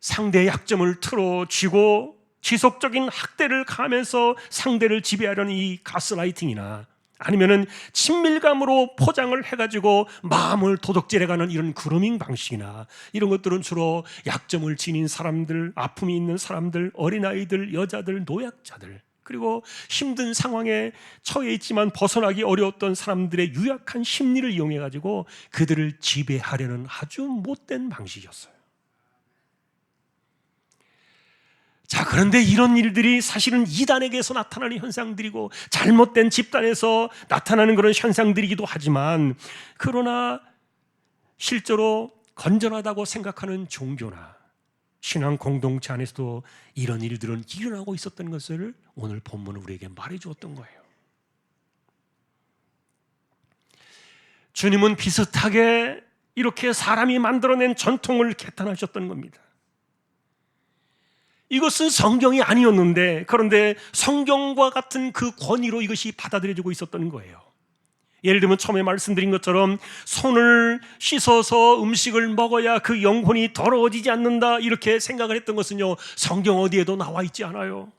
Speaker 1: 상대의 약점을 틀어쥐고 지속적인 학대를 가하면서 상대를 지배하려는 이 가스라이팅이나 아니면은 친밀감으로 포장을 해가지고 마음을 도둑질해가는 이런 그루밍 방식이나 이런 것들은 주로 약점을 지닌 사람들, 아픔이 있는 사람들, 어린아이들, 여자들, 노약자들, 그리고 힘든 상황에 처해 있지만 벗어나기 어려웠던 사람들의 유약한 심리를 이용해가지고 그들을 지배하려는 아주 못된 방식이었어요. 자, 그런데 이런 일들이 사실은 이단에게서 나타나는 현상들이고 잘못된 집단에서 나타나는 그런 현상들이기도 하지만, 그러나 실제로 건전하다고 생각하는 종교나 신앙 공동체 안에서도 이런 일들은 일어나고 있었던 것을 오늘 본문은 우리에게 말해주었던 거예요. 주님은 비슷하게 이렇게 사람이 만들어낸 전통을 개탄하셨던 겁니다. 이것은 성경이 아니었는데, 그런데 성경과 같은 그 권위로 이것이 받아들여지고 있었던 거예요. 예를 들면 처음에 말씀드린 것처럼 손을 씻어서 음식을 먹어야 그 영혼이 더러워지지 않는다, 이렇게 생각을 했던 것은요, 성경 어디에도 나와 있지 않아요.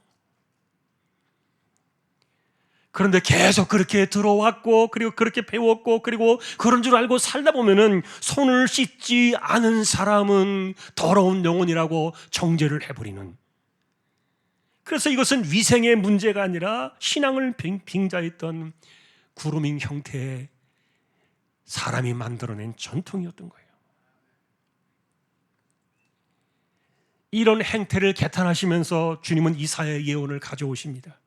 Speaker 1: 그런데 계속 그렇게 들어왔고 그리고 그렇게 배웠고 그리고 그런 줄 알고 살다 보면은 손을 씻지 않은 사람은 더러운 영혼이라고 정죄를 해버리는, 그래서 이것은 위생의 문제가 아니라 신앙을 빙자했던 그루밍 형태의 사람이 만들어낸 전통이었던 거예요. 이런 행태를 개탄하시면서 주님은 이사야의 예언을 가져오십니다.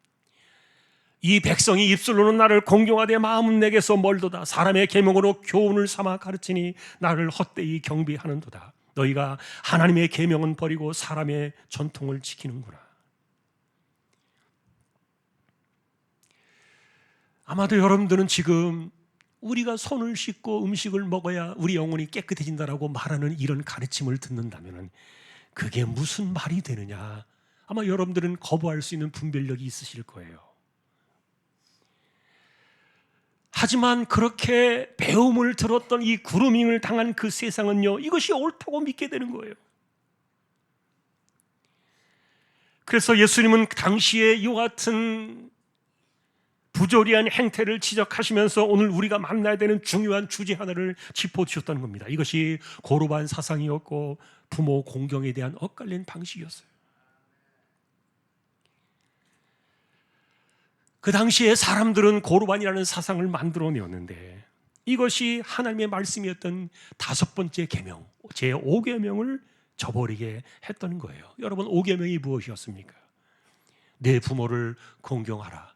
Speaker 1: 이 백성이 입술로는 나를 공경하되 마음은 내게서 멀도다. 사람의 계명으로 교훈을 삼아 가르치니 나를 헛되이 경비하는도다. 너희가 하나님의 계명은 버리고 사람의 전통을 지키는구나. 아마도 여러분들은 지금 우리가 손을 씻고 음식을 먹어야 우리 영혼이 깨끗해진다라고 말하는 이런 가르침을 듣는다면 그게 무슨 말이 되느냐, 아마 여러분들은 거부할 수 있는 분별력이 있으실 거예요. 하지만 그렇게 배움을 들었던 이 그루밍을 당한 그 세상은요, 이것이 옳다고 믿게 되는 거예요. 그래서 예수님은 당시에 이와 같은 부조리한 행태를 지적하시면서 오늘 우리가 만나야 되는 중요한 주제 하나를 짚어주셨다는 겁니다. 이것이 고르반 사상이었고 부모 공경에 대한 엇갈린 방식이었어요. 그 당시에 사람들은 고르반이라는 사상을 만들어내었는데 이것이 하나님의 말씀이었던 5번째 계명, 제5계명을 저버리게 했던 거예요. 여러분, 5계명이 무엇이었습니까? 내 부모를 공경하라.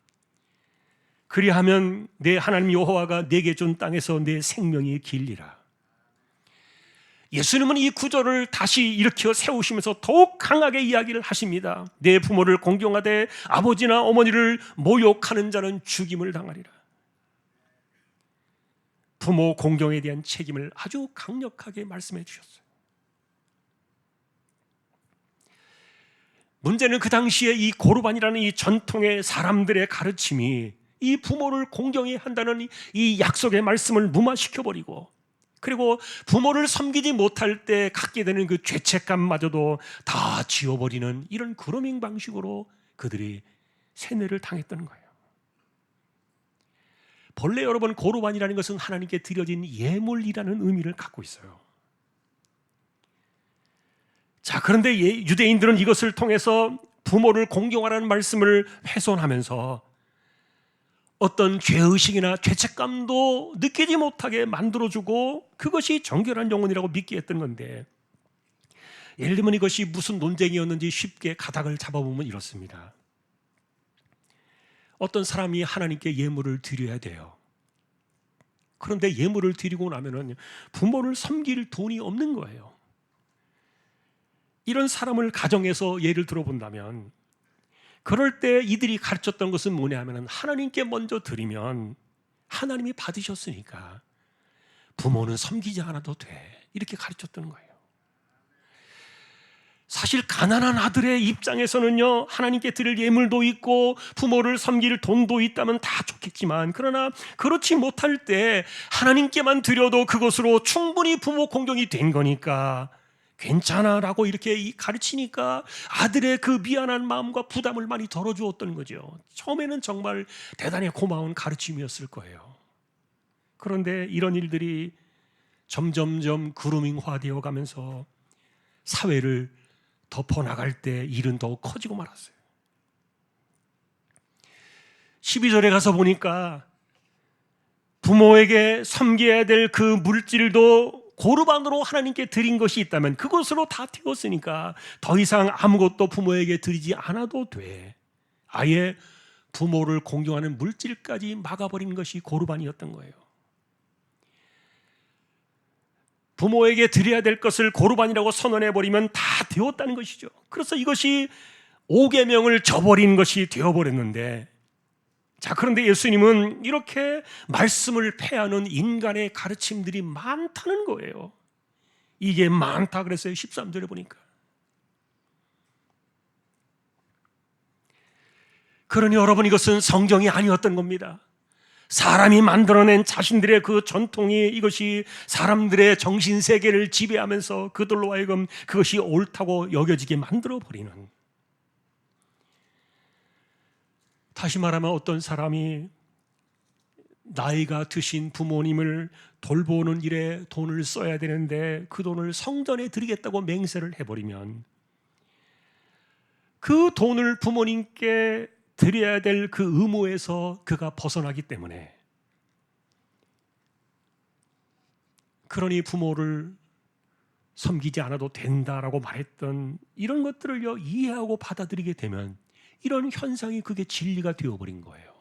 Speaker 1: 그리하면 내 하나님 여호와가 내게 준 땅에서 내 생명이 길리라. 예수님은 이 구절을 다시 일으켜 세우시면서 더욱 강하게 이야기를 하십니다. 내 부모를 공경하되 아버지나 어머니를 모욕하는 자는 죽임을 당하리라. 부모 공경에 대한 책임을 아주 강력하게 말씀해 주셨어요. 문제는 그 당시에 이 고르반이라는 이 전통의 사람들의 가르침이 이 부모를 공경해야 한다는 이 약속의 말씀을 무마시켜버리고, 그리고 부모를 섬기지 못할 때 갖게 되는 그 죄책감마저도 다 지워버리는 이런 그루밍 방식으로 그들이 세뇌를 당했던 거예요. 본래 여러분, 고르반이라는 것은 하나님께 드려진 예물이라는 의미를 갖고 있어요. 자, 그런데 유대인들은 이것을 통해서 부모를 공경하라는 말씀을 훼손하면서 어떤 죄의식이나 죄책감도 느끼지 못하게 만들어주고 그것이 정결한 영혼이라고 믿게 했던 건데, 예를 들면 이것이 무슨 논쟁이었는지 쉽게 가닥을 잡아보면 이렇습니다. 어떤 사람이 하나님께 예물을 드려야 돼요. 그런데 예물을 드리고 나면은 부모를 섬길 돈이 없는 거예요. 이런 사람을 가정에서 예를 들어본다면, 그럴 때 이들이 가르쳤던 것은 뭐냐 하면 하나님께 먼저 드리면 하나님이 받으셨으니까 부모는 섬기지 않아도 돼, 이렇게 가르쳤던 거예요. 사실 가난한 아들의 입장에서는요, 하나님께 드릴 예물도 있고 부모를 섬길 돈도 있다면 다 좋겠지만, 그러나 그렇지 못할 때 하나님께만 드려도 그것으로 충분히 부모 공경이 된 거니까 괜찮아 라고 이렇게 가르치니까 아들의 그 미안한 마음과 부담을 많이 덜어주었던 거죠. 처음에는 정말 대단히 고마운 가르침이었을 거예요. 그런데 이런 일들이 점점점 그루밍화 되어 가면서 사회를 덮어나갈 때 일은 더욱 커지고 말았어요. 12절에 가서 보니까 부모에게 섬겨야 될 그 물질도 고르반으로 하나님께 드린 것이 있다면 그것으로 다 태웠으니까 더 이상 아무것도 부모에게 드리지 않아도 돼. 아예 부모를 공경하는 물질까지 막아버린 것이 고르반이었던 거예요. 부모에게 드려야 될 것을 고르반이라고 선언해버리면 다 되었다는 것이죠. 그래서 이것이 5계명을 저버린 것이 되어버렸는데, 자, 그런데 예수님은 이렇게 말씀을 폐하는 인간의 가르침들이 많다는 거예요. 이게 많다 그랬어요. 13절에 보니까. 그러니 여러분, 이것은 성경이 아니었던 겁니다. 사람이 만들어낸 자신들의 그 전통이 이것이 사람들의 정신세계를 지배하면서 그들로 하여금 그것이 옳다고 여겨지게 만들어버리는, 다시 말하면 어떤 사람이 나이가 드신 부모님을 돌보는 일에 돈을 써야 되는데 그 돈을 성전에 드리겠다고 맹세를 해버리면 그 돈을 부모님께 드려야 될 그 의무에서 그가 벗어나기 때문에, 그러니 부모를 섬기지 않아도 된다라고 말했던 이런 것들을요 이해하고 받아들이게 되면 이런 현상이 그게 진리가 되어버린 거예요.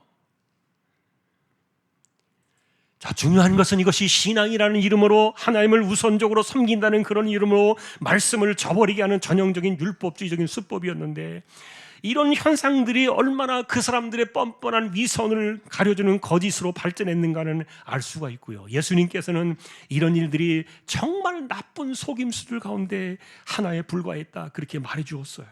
Speaker 1: 자, 중요한 것은 이것이 신앙이라는 이름으로 하나님을 우선적으로 섬긴다는 그런 이름으로 말씀을 저버리게 하는 전형적인 율법주의적인 수법이었는데, 이런 현상들이 얼마나 그 사람들의 뻔뻔한 위선을 가려주는 거짓으로 발전했는가는 알 수가 있고요. 예수님께서는 이런 일들이 정말 나쁜 속임수들 가운데 하나에 불과했다, 그렇게 말해 주었어요.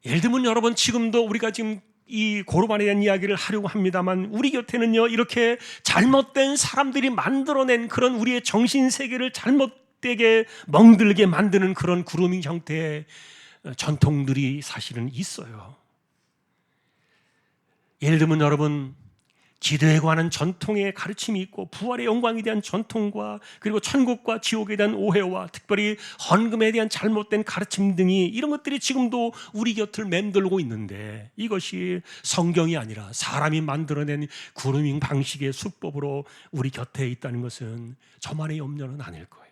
Speaker 1: 예를 들면 여러분, 지금도 우리가 지금 이 고르반에 대한 이야기를 하려고 합니다만, 우리 곁에는요 이렇게 잘못된 사람들이 만들어낸 그런 우리의 정신세계를 잘못되게 멍들게 만드는 그런 그루밍 형태의 전통들이 사실은 있어요. 예를 들면 여러분, 기도에 관한 전통의 가르침이 있고, 부활의 영광에 대한 전통과, 그리고 천국과 지옥에 대한 오해와 특별히 헌금에 대한 잘못된 가르침 등이, 이런 것들이 지금도 우리 곁을 맴돌고 있는데, 이것이 성경이 아니라 사람이 만들어낸 그루밍 방식의 수법으로 우리 곁에 있다는 것은 저만의 염려는 아닐 거예요.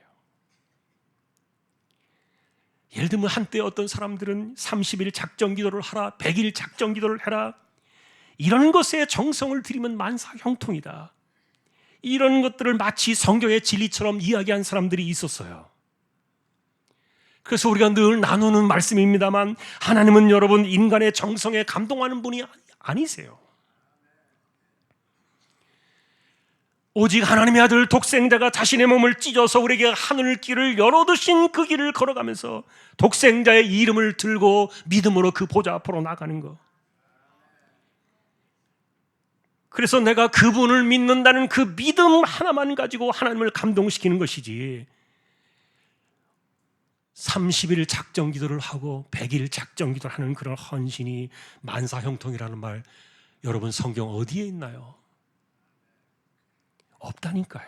Speaker 1: 예를 들면 한때 어떤 사람들은 30일 작정 기도를 하라, 100일 작정 기도를 해라, 이런 것에 정성을 들이면 만사 형통이다, 이런 것들을 마치 성경의 진리처럼 이야기한 사람들이 있었어요. 그래서 우리가 늘 나누는 말씀입니다만, 하나님은 여러분 인간의 정성에 감동하는 분이 아니세요. 오직 하나님의 아들 독생자가 자신의 몸을 찢어서 우리에게 하늘길을 열어두신 그 길을 걸어가면서 독생자의 이름을 들고 믿음으로 그 보좌 앞으로 나가는 것, 그래서 내가 그분을 믿는다는 그 믿음 하나만 가지고 하나님을 감동시키는 것이지, 30일 작정 기도를 하고 100일 작정 기도를 하는 그런 헌신이 만사형통이라는 말, 여러분 성경 어디에 있나요? 없다니까요.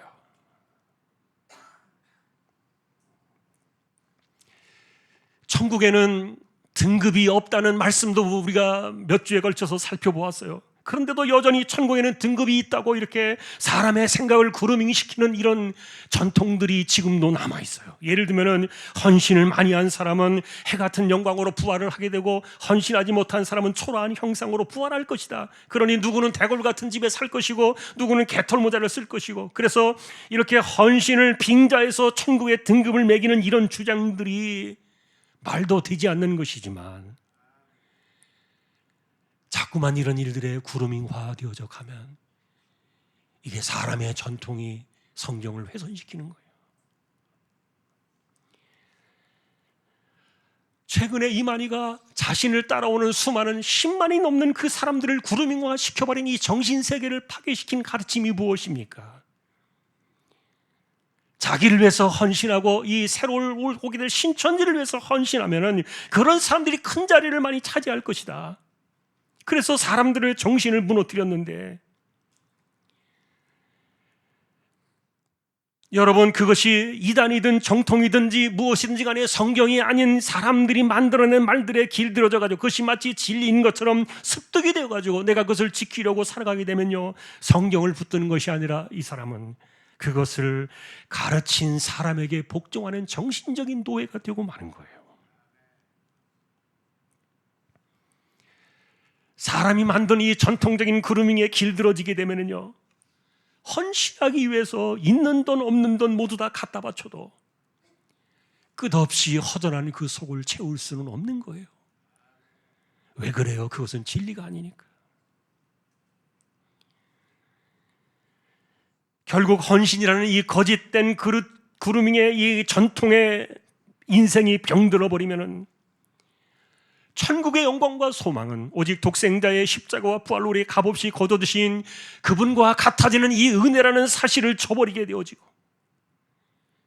Speaker 1: 천국에는 등급이 없다는 말씀도 우리가 몇 주에 걸쳐서 살펴보았어요. 그런데도 여전히 천국에는 등급이 있다고 이렇게 사람의 생각을 그루밍시키는 이런 전통들이 지금도 남아있어요. 예를 들면 헌신을 많이 한 사람은 해 같은 영광으로 부활을 하게 되고, 헌신하지 못한 사람은 초라한 형상으로 부활할 것이다. 그러니 누구는 대궐 같은 집에 살 것이고 누구는 개털모자를 쓸 것이고, 그래서 이렇게 헌신을 빙자해서 천국의 등급을 매기는 이런 주장들이 말도 되지 않는 것이지만, 자꾸만 이런 일들에 그루밍화 되어져 가면 이게 사람의 전통이 성경을 훼손시키는 거예요. 최근에 이만희가 자신을 따라오는 수많은 10만이 넘는 그 사람들을 그루밍화 시켜버린 이 정신세계를 파괴시킨 가르침이 무엇입니까? 자기를 위해서 헌신하고 이 새로 오게 될 신천지를 위해서 헌신하면 그런 사람들이 큰 자리를 많이 차지할 것이다. 그래서 사람들의 정신을 무너뜨렸는데, 여러분 그것이 이단이든 정통이든지 무엇이든지 간에 성경이 아닌 사람들이 만들어낸 말들에 길들여져 가지고 그것이 마치 진리인 것처럼 습득이 되어 가지고 내가 그것을 지키려고 살아가게 되면요, 성경을 붙드는 것이 아니라 이 사람은 그것을 가르친 사람에게 복종하는 정신적인 노예가 되고 마는 거예요. 사람이 만든 이 전통적인 그루밍에 길들어지게 되면요, 헌신하기 위해서 있는 돈 없는 돈 모두 다 갖다 바쳐도 끝없이 허전한 그 속을 채울 수는 없는 거예요. 왜 그래요? 그것은 진리가 아니니까. 결국 헌신이라는 이 거짓된 그루밍의 이 전통의 인생이 병들어 버리면은 천국의 영광과 소망은 오직 독생자의 십자가와 부활로 우리 값없이 거둬주신 그분과 같아지는 이 은혜라는 사실을 저버리게 되어지고,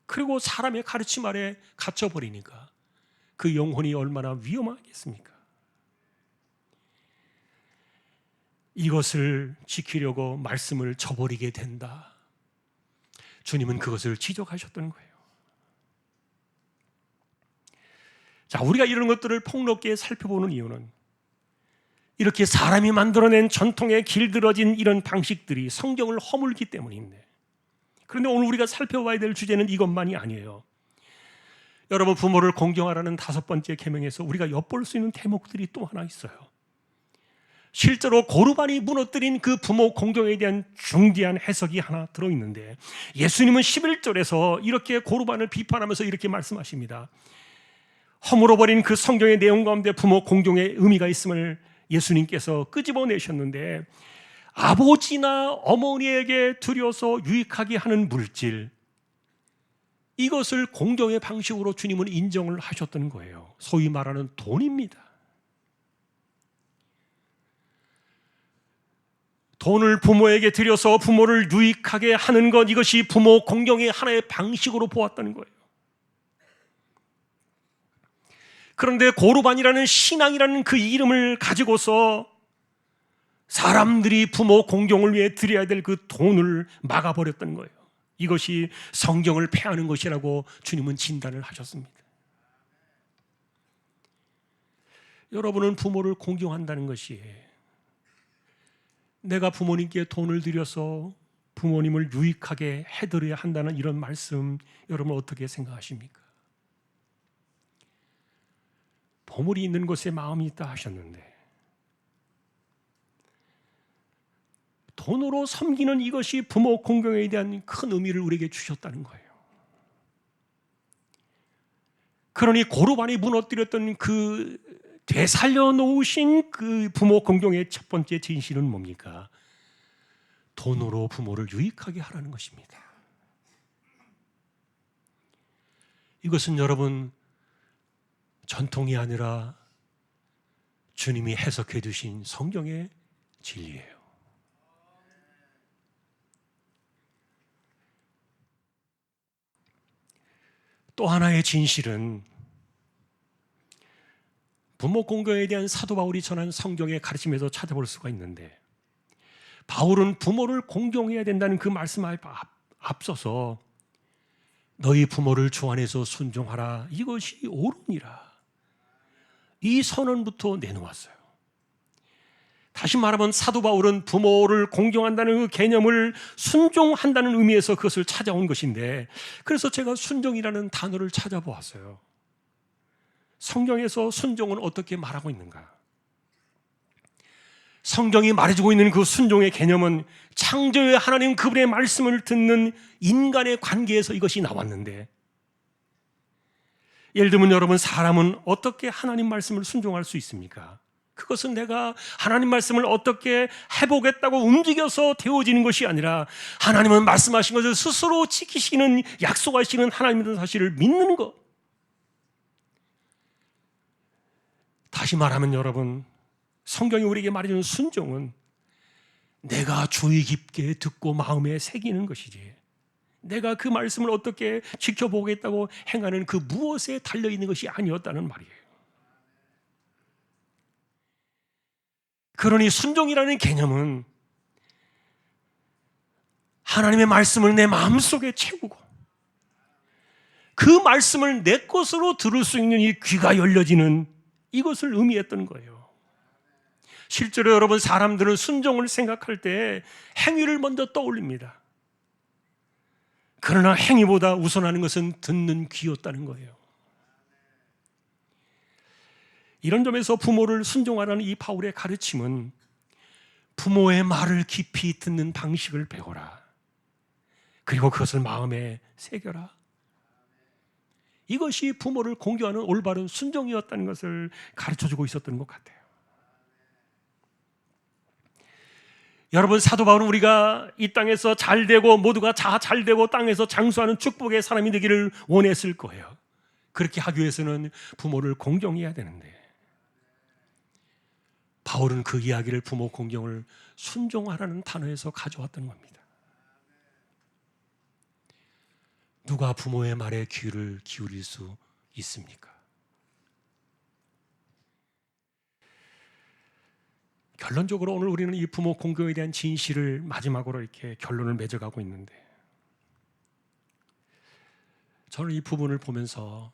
Speaker 1: 그리고 사람의 가르침 아래 갇혀버리니까 그 영혼이 얼마나 위험하겠습니까? 이것을 지키려고 말씀을 저버리게 된다. 주님은 그것을 지적하셨던 거예요. 자, 우리가 이런 것들을 폭넓게 살펴보는 이유는 이렇게 사람이 만들어낸 전통에 길들어진 이런 방식들이 성경을 허물기 때문입니다. 그런데 오늘 우리가 살펴봐야 될 주제는 이것만이 아니에요. 여러분, 부모를 공경하라는 5번째 계명에서 우리가 엿볼 수 있는 대목들이 또 하나 있어요. 실제로 고르반이 무너뜨린 그 부모 공경에 대한 중대한 해석이 하나 들어있는데, 예수님은 11절에서 이렇게 고르반을 비판하면서 이렇게 말씀하십니다. 허물어버린 그 성경의 내용 가운데 부모 공경의 의미가 있음을 예수님께서 끄집어내셨는데, 아버지나 어머니에게 드려서 유익하게 하는 물질, 이것을 공경의 방식으로 주님은 인정을 하셨던 거예요. 소위 말하는 돈입니다. 돈을 부모에게 드려서 부모를 유익하게 하는 것, 이것이 부모 공경의 하나의 방식으로 보았다는 거예요. 그런데 고르반이라는 신앙이라는 그 이름을 가지고서 사람들이 부모 공경을 위해 드려야 될 그 돈을 막아버렸다는 거예요. 이것이 성경을 폐하는 것이라고 주님은 진단을 하셨습니다. 여러분은 부모를 공경한다는 것이 내가 부모님께 돈을 들여서 부모님을 유익하게 해드려야 한다는 이런 말씀, 여러분 어떻게 생각하십니까? 보물이 있는 곳에 마음이 있다 하셨는데, 돈으로 섬기는 이것이 부모 공경에 대한 큰 의미를 우리에게 주셨다는 거예요. 그러니 고르반이 무너뜨렸던 그 되살려 놓으신 그 부모 공경의 첫 번째 진실은 뭡니까? 돈으로 부모를 유익하게 하라는 것입니다. 이것은 여러분 전통이 아니라 주님이 해석해 주신 성경의 진리예요. 또 하나의 진실은 부모 공경에 대한 사도 바울이 전한 성경의 가르침에서 찾아볼 수가 있는데, 바울은 부모를 공경해야 된다는 그 말씀에 앞서서 너희 부모를 주 안에서 순종하라, 이것이 옳으니라, 이 선언부터 내놓았어요. 다시 말하면 사도 바울은 부모를 공경한다는 그 개념을 순종한다는 의미에서 그것을 찾아온 것인데, 그래서 제가 순종이라는 단어를 찾아보았어요. 성경에서 순종은 어떻게 말하고 있는가? 성경이 말해주고 있는 그 순종의 개념은 창조의 하나님 그분의 말씀을 듣는 인간의 관계에서 이것이 나왔는데, 예를 들면 여러분, 사람은 어떻게 하나님 말씀을 순종할 수 있습니까? 그것은 내가 하나님 말씀을 어떻게 해보겠다고 움직여서 되어지는 것이 아니라, 하나님은 말씀하신 것을 스스로 지키시는, 약속하시는 하나님의 사실을 믿는 것. 다시 말하면 여러분, 성경이 우리에게 말해주는 순종은 내가 주의 깊게 듣고 마음에 새기는 것이지, 내가 그 말씀을 어떻게 지켜보겠다고 행하는 그 무엇에 달려있는 것이 아니었다는 말이에요. 그러니 순종이라는 개념은 하나님의 말씀을 내 마음속에 채우고 그 말씀을 내 것으로 들을 수 있는 이 귀가 열려지는 이것을 의미했던 거예요. 실제로 여러분, 사람들은 순종을 생각할 때 행위를 먼저 떠올립니다. 그러나 행위보다 우선하는 것은 듣는 귀였다는 거예요. 이런 점에서 부모를 순종하라는 이 바울의 가르침은 부모의 말을 깊이 듣는 방식을 배워라, 그리고 그것을 마음에 새겨라, 이것이 부모를 공경하는 올바른 순종이었다는 것을 가르쳐주고 있었던 것 같아요. 여러분, 사도 바울은 우리가 이 땅에서 잘되고 모두가 다 잘되고 땅에서 장수하는 축복의 사람이 되기를 원했을 거예요. 그렇게 하기 위해서는 부모를 공경해야 되는데, 바울은 그 이야기를 부모 공경을 순종하라는 단어에서 가져왔던 겁니다. 누가 부모의 말에 귀를 기울일 수 있습니까? 결론적으로 오늘 우리는 이 부모 공경에 대한 진실을 마지막으로 이렇게 결론을 맺어가고 있는데, 저는 이 부분을 보면서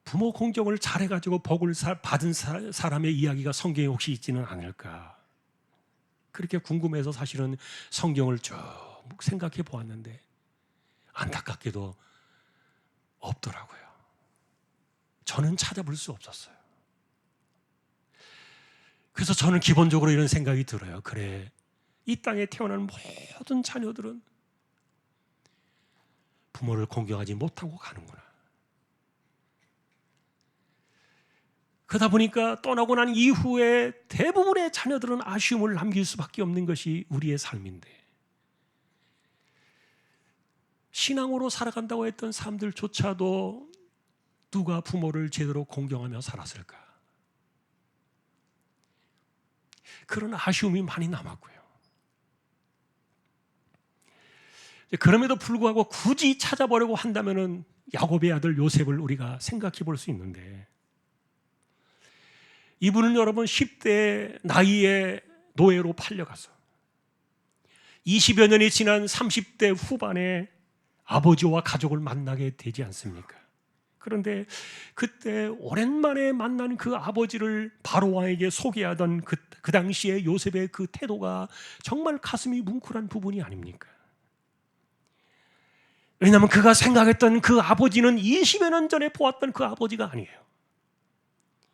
Speaker 1: 부모 공경을 잘해가지고 복을 받은 사람의 이야기가 성경에 혹시 있지는 않을까, 그렇게 궁금해서 사실은 성경을 쭉 생각해 보았는데 안타깝게도 없더라고요. 저는 찾아볼 수 없었어요. 그래서 저는 기본적으로 이런 생각이 들어요. 그래, 이 땅에 태어난 모든 자녀들은 부모를 공경하지 못하고 가는구나. 그러다 보니까 떠나고 난 이후에 대부분의 자녀들은 아쉬움을 남길 수밖에 없는 것이 우리의 삶인데, 신앙으로 살아간다고 했던 사람들조차도 누가 부모를 제대로 공경하며 살았을까? 그런 아쉬움이 많이 남았고요. 그럼에도 불구하고 굳이 찾아보려고 한다면 야곱의 아들 요셉을 우리가 생각해 볼 수 있는데, 이분은 여러분 10대 나이에 노예로 팔려가서 20여 년이 지난 30대 후반에 아버지와 가족을 만나게 되지 않습니까? 그런데 그때 오랜만에 만난 그 아버지를 바로왕에게 소개하던 그 당시에 요셉의 그 태도가 정말 가슴이 뭉클한 부분이 아닙니까? 왜냐하면 그가 생각했던 그 아버지는 20여 년 전에 보았던 그 아버지가 아니에요.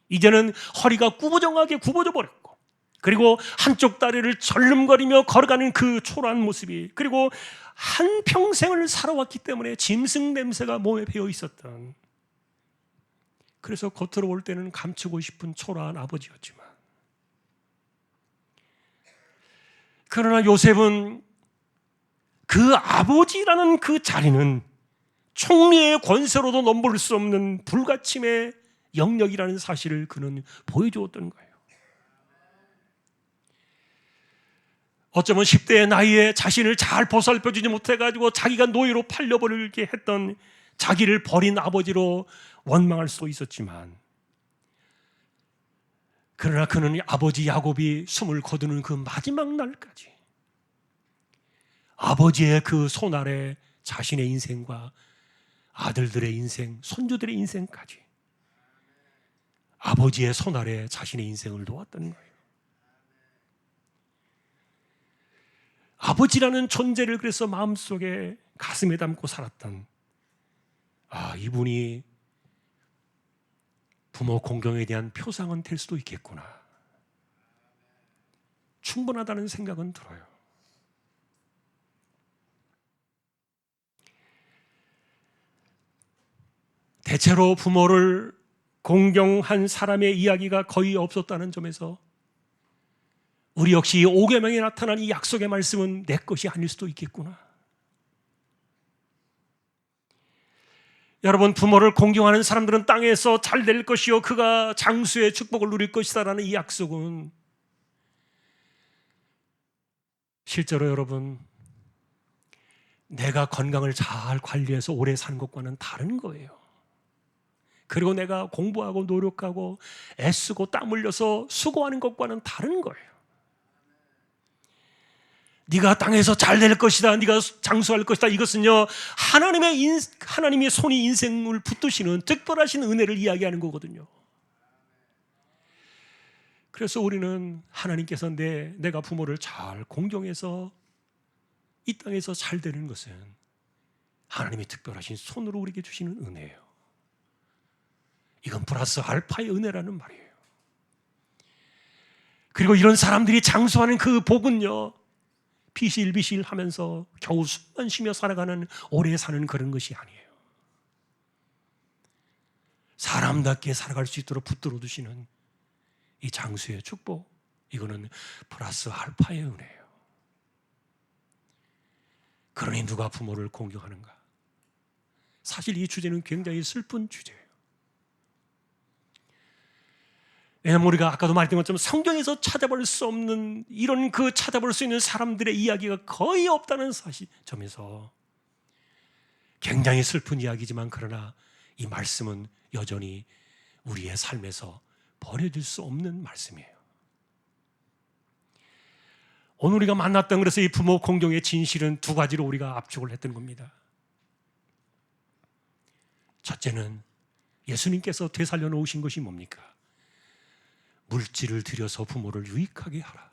Speaker 1: 이제는 허리가 구부정하게 굽어져 버렸고, 그리고 한쪽 다리를 절름거리며 걸어가는 그 초라한 모습이, 그리고 한평생을 살아왔기 때문에 짐승 냄새가 몸에 배어 있었던, 그래서 겉으로 볼 때는 감추고 싶은 초라한 아버지였지만, 그러나 요셉은 그 아버지라는 그 자리는 총리의 권세로도 넘볼 수 없는 불가침의 영역이라는 사실을 그는 보여주었던 거예요. 어쩌면 10대의 나이에 자신을 잘 보살펴주지 못해가지고 자기가 노예로 팔려버리게 했던, 자기를 버린 아버지로 원망할 수도 있었지만, 그러나 그는 아버지 야곱이 숨을 거두는 그 마지막 날까지 아버지의 그 손 아래 자신의 인생과 아들들의 인생, 손주들의 인생까지 아버지의 손 아래 자신의 인생을 놓았던 거예요. 아버지라는 존재를 그래서 마음속에 가슴에 담고 살았던, 이분이 부모 공경에 대한 표상은 될 수도 있겠구나, 충분하다는 생각은 들어요. 대체로 부모를 공경한 사람의 이야기가 거의 없었다는 점에서 우리 역시 이 오계명에 나타난 이 약속의 말씀은 내 것이 아닐 수도 있겠구나. 여러분, 부모를 공경하는 사람들은 땅에서 잘 될 것이요 그가 장수의 축복을 누릴 것이다라는 이 약속은 실제로 여러분, 내가 건강을 잘 관리해서 오래 사는 것과는 다른 거예요. 그리고 내가 공부하고 노력하고 애쓰고 땀 흘려서 수고하는 것과는 다른 거예요. 네가 땅에서 잘 될 것이다, 네가 장수할 것이다, 이것은요 하나님의 손이 인생을 붙드시는 특별하신 은혜를 이야기하는 거거든요. 그래서 우리는 하나님께서 내가 부모를 잘 공경해서 이 땅에서 잘 되는 것은 하나님의 특별하신 손으로 우리에게 주시는 은혜예요. 이건 플러스 알파의 은혜라는 말이에요. 그리고 이런 사람들이 장수하는 그 복은요, 비실비실 하면서 겨우 숨만 쉬며 살아가는, 오래 사는 그런 것이 아니에요. 사람답게 살아갈 수 있도록 붙들어 두시는 이 장수의 축복, 이거는 플러스 알파의 은혜예요. 그러니 누가 부모를 공경하는가? 사실 이 주제는 굉장히 슬픈 주제예요. 왜냐하면 우리가 아까도 말했던 것처럼 성경에서 찾아볼 수 없는, 이런 찾아볼 수 있는 사람들의 이야기가 거의 없다는 점에서 굉장히 슬픈 이야기지만, 그러나 이 말씀은 여전히 우리의 삶에서 버려질 수 없는 말씀이에요. 오늘 우리가 만났던, 그래서 이 부모 공경의 진실은 두 가지로 우리가 압축을 했던 겁니다. 첫째는 예수님께서 되살려 놓으신 것이 뭡니까? 물질을 들여서 부모를 유익하게 하라.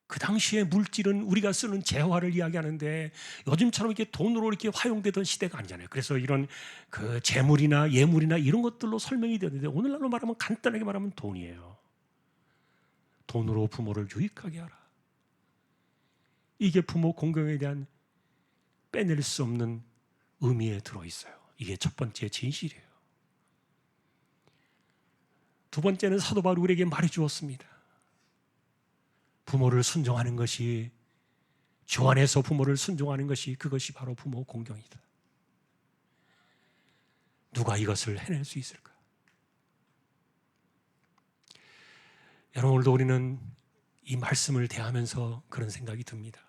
Speaker 1: 그 당시에 물질은 우리가 쓰는 재화를 이야기하는데 요즘처럼 이렇게 돈으로 이렇게 활용되던 시대가 아니잖아요. 그래서 이런 그 재물이나 예물이나 이런 것들로 설명이 되는데, 오늘날로 말하면 간단하게 말하면 돈이에요. 돈으로 부모를 유익하게 하라. 이게 부모 공경에 대한 빼낼 수 없는 의미에 들어있어요. 이게 첫 번째 진실이에요. 두 번째는 사도 바울이 우리에게 말해 주었습니다. 부모를 순종하는 것이, 주 안에서 부모를 순종하는 것이, 그것이 바로 부모 공경이다. 누가 이것을 해낼 수 있을까? 여러분, 오늘도 우리는 이 말씀을 대하면서 그런 생각이 듭니다.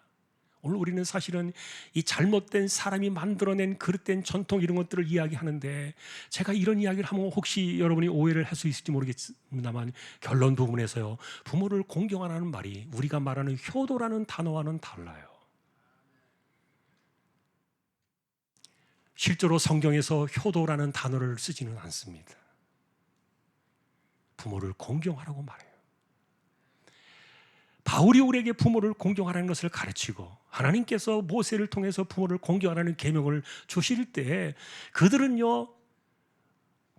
Speaker 1: 오늘 우리는 사실은 이 잘못된 사람이 만들어낸 그릇된 전통 이런 것들을 이야기하는데, 제가 이런 이야기를 하면 혹시 여러분이 오해를 할 수 있을지 모르겠습니다만, 결론 부분에서요, 부모를 공경하라는 말이 우리가 말하는 효도라는 단어와는 달라요. 실제로 성경에서 효도라는 단어를 쓰지는 않습니다. 부모를 공경하라고 말해요. 바울이 우리에게 부모를 공경하라는 것을 가르치고, 하나님께서 모세를 통해서 부모를 공경하라는 계명을 주실 때, 그들은요,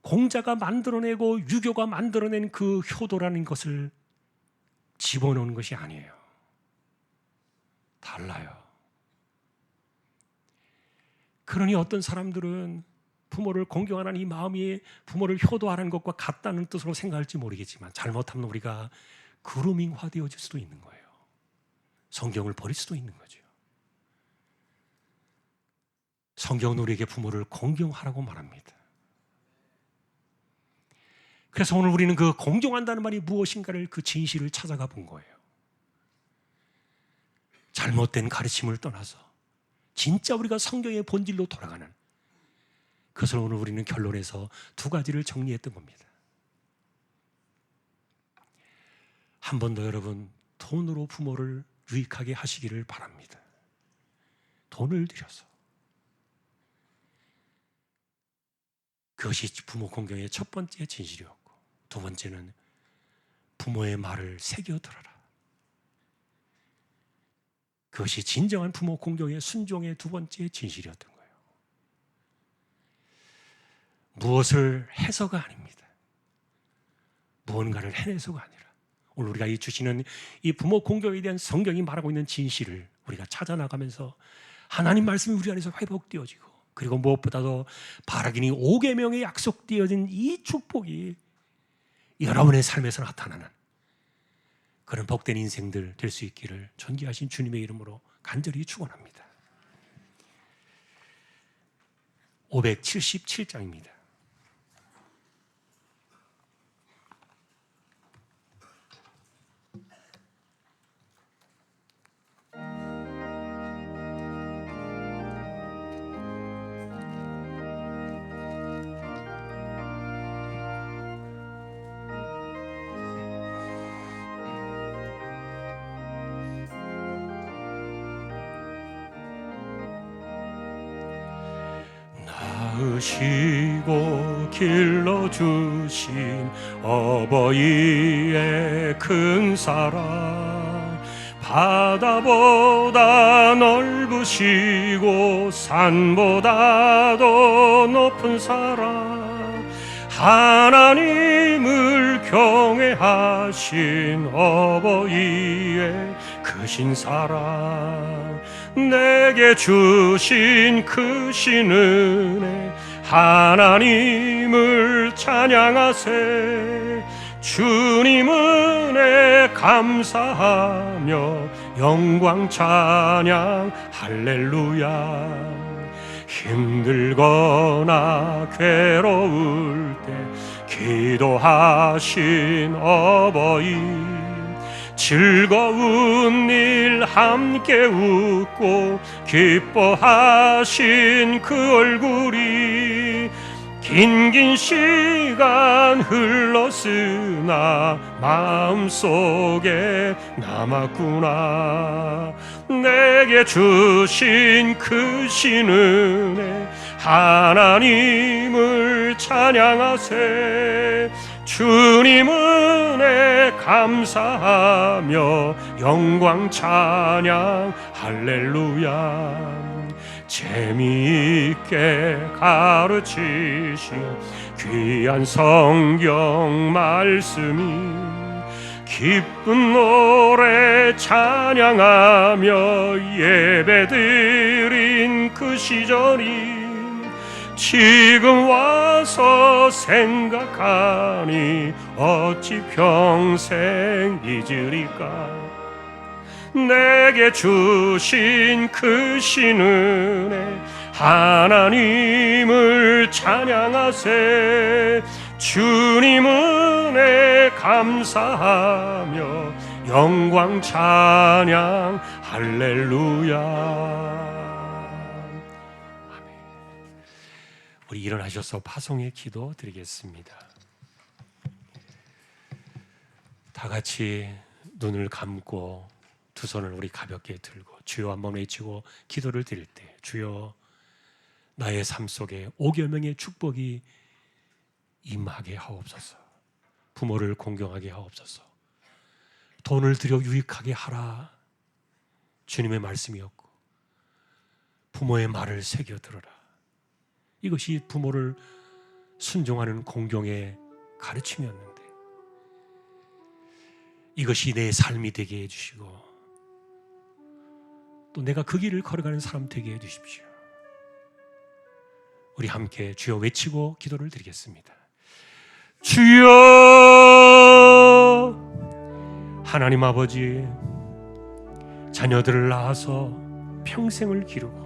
Speaker 1: 공자가 만들어내고 유교가 만들어낸 그 효도라는 것을 집어넣은 것이 아니에요. 달라요. 그러니 어떤 사람들은 부모를 공경하는 이 마음이 부모를 효도하는 것과 같다는 뜻으로 생각할지 모르겠지만, 잘못하면 우리가 그루밍화 되어질 수도 있는 거예요. 성경을 버릴 수도 있는 거죠. 성경은 우리에게 부모를 공경하라고 말합니다. 그래서 오늘 우리는 그 공경한다는 말이 무엇인가를, 그 진실을 찾아가 본 거예요. 잘못된 가르침을 떠나서 진짜 우리가 성경의 본질로 돌아가는, 그것을 오늘 우리는 결론에서 두 가지를 정리했던 겁니다. 한 번 더 여러분, 돈으로 부모를 유익하게 하시기를 바랍니다. 돈을 들여서. 그것이 부모 공경의 첫 번째 진실이었고, 두 번째는 부모의 말을 새겨 들어라. 그것이 진정한 부모 공경의 순종의 두 번째 진실이었던 거예요. 무엇을 해서가 아닙니다. 무언가를 해내서가 아니라, 오늘 우리가 이 주시는 이 부모 공경에 대한 성경이 말하고 있는 진실을 우리가 찾아나가면서 하나님 말씀이 우리 안에서 회복되어지고, 그리고 무엇보다도 바라기니 5계명에 약속되어진 이 축복이 여러분의 삶에서 나타나는 그런 복된 인생들 될 수 있기를 존귀하신 주님의 이름으로 간절히 축원합니다. 577장입니다. 낳으시고 길러주신 어버이의 큰 사랑, 바다보다 넓으시고 산보다도 높은 사랑, 하나님을 경외하신 어버이의 크신 사랑, 내게 주신 크신 은혜, 하나님을 찬양하세. 주님 은혜 감사하며 영광 찬양 할렐루야. 힘들거나 괴로울 때 기도하신 어버이, 즐거운 일 함께 웃고 기뻐하신 그 얼굴이 긴 시간 흘렀으나 마음속에 남았구나. 내게 주신 크신 은혜 하나님을 찬양하세. 주님 은혜 감사하며 영광 찬양 할렐루야. 재미있게 가르치신 귀한 성경 말씀이 기쁜 노래 찬양하며 예배드린 그 시절이 지금 와서 생각하니 어찌 평생 잊으리까. 내게 주신 크신 은혜 하나님을 찬양하세. 주님 은혜 감사하며 영광 찬양 할렐루야. 아멘. 우리 일어나셔서 파송의 기도 드리겠습니다. 다 같이 눈을 감고 두 손을 우리 가볍게 들고 주여 한번 외치고 기도를 드릴 때, 주여 나의 삶 속에 5계명의 축복이 임하게 하옵소서. 부모를 공경하게 하옵소서. 돈을 들여 유익하게 하라. 주님의 말씀이었고 부모의 말을 새겨 들어라. 이것이 부모를 순종하는 공경의 가르침이었는데 이것이 내 삶이 되게 해주시고 또 내가 그 길을 걸어가는 사람 되게 해주십시오. 우리 함께 주여 외치고 기도를 드리겠습니다. 주여, 하나님 아버지, 자녀들을 낳아서 평생을 기르고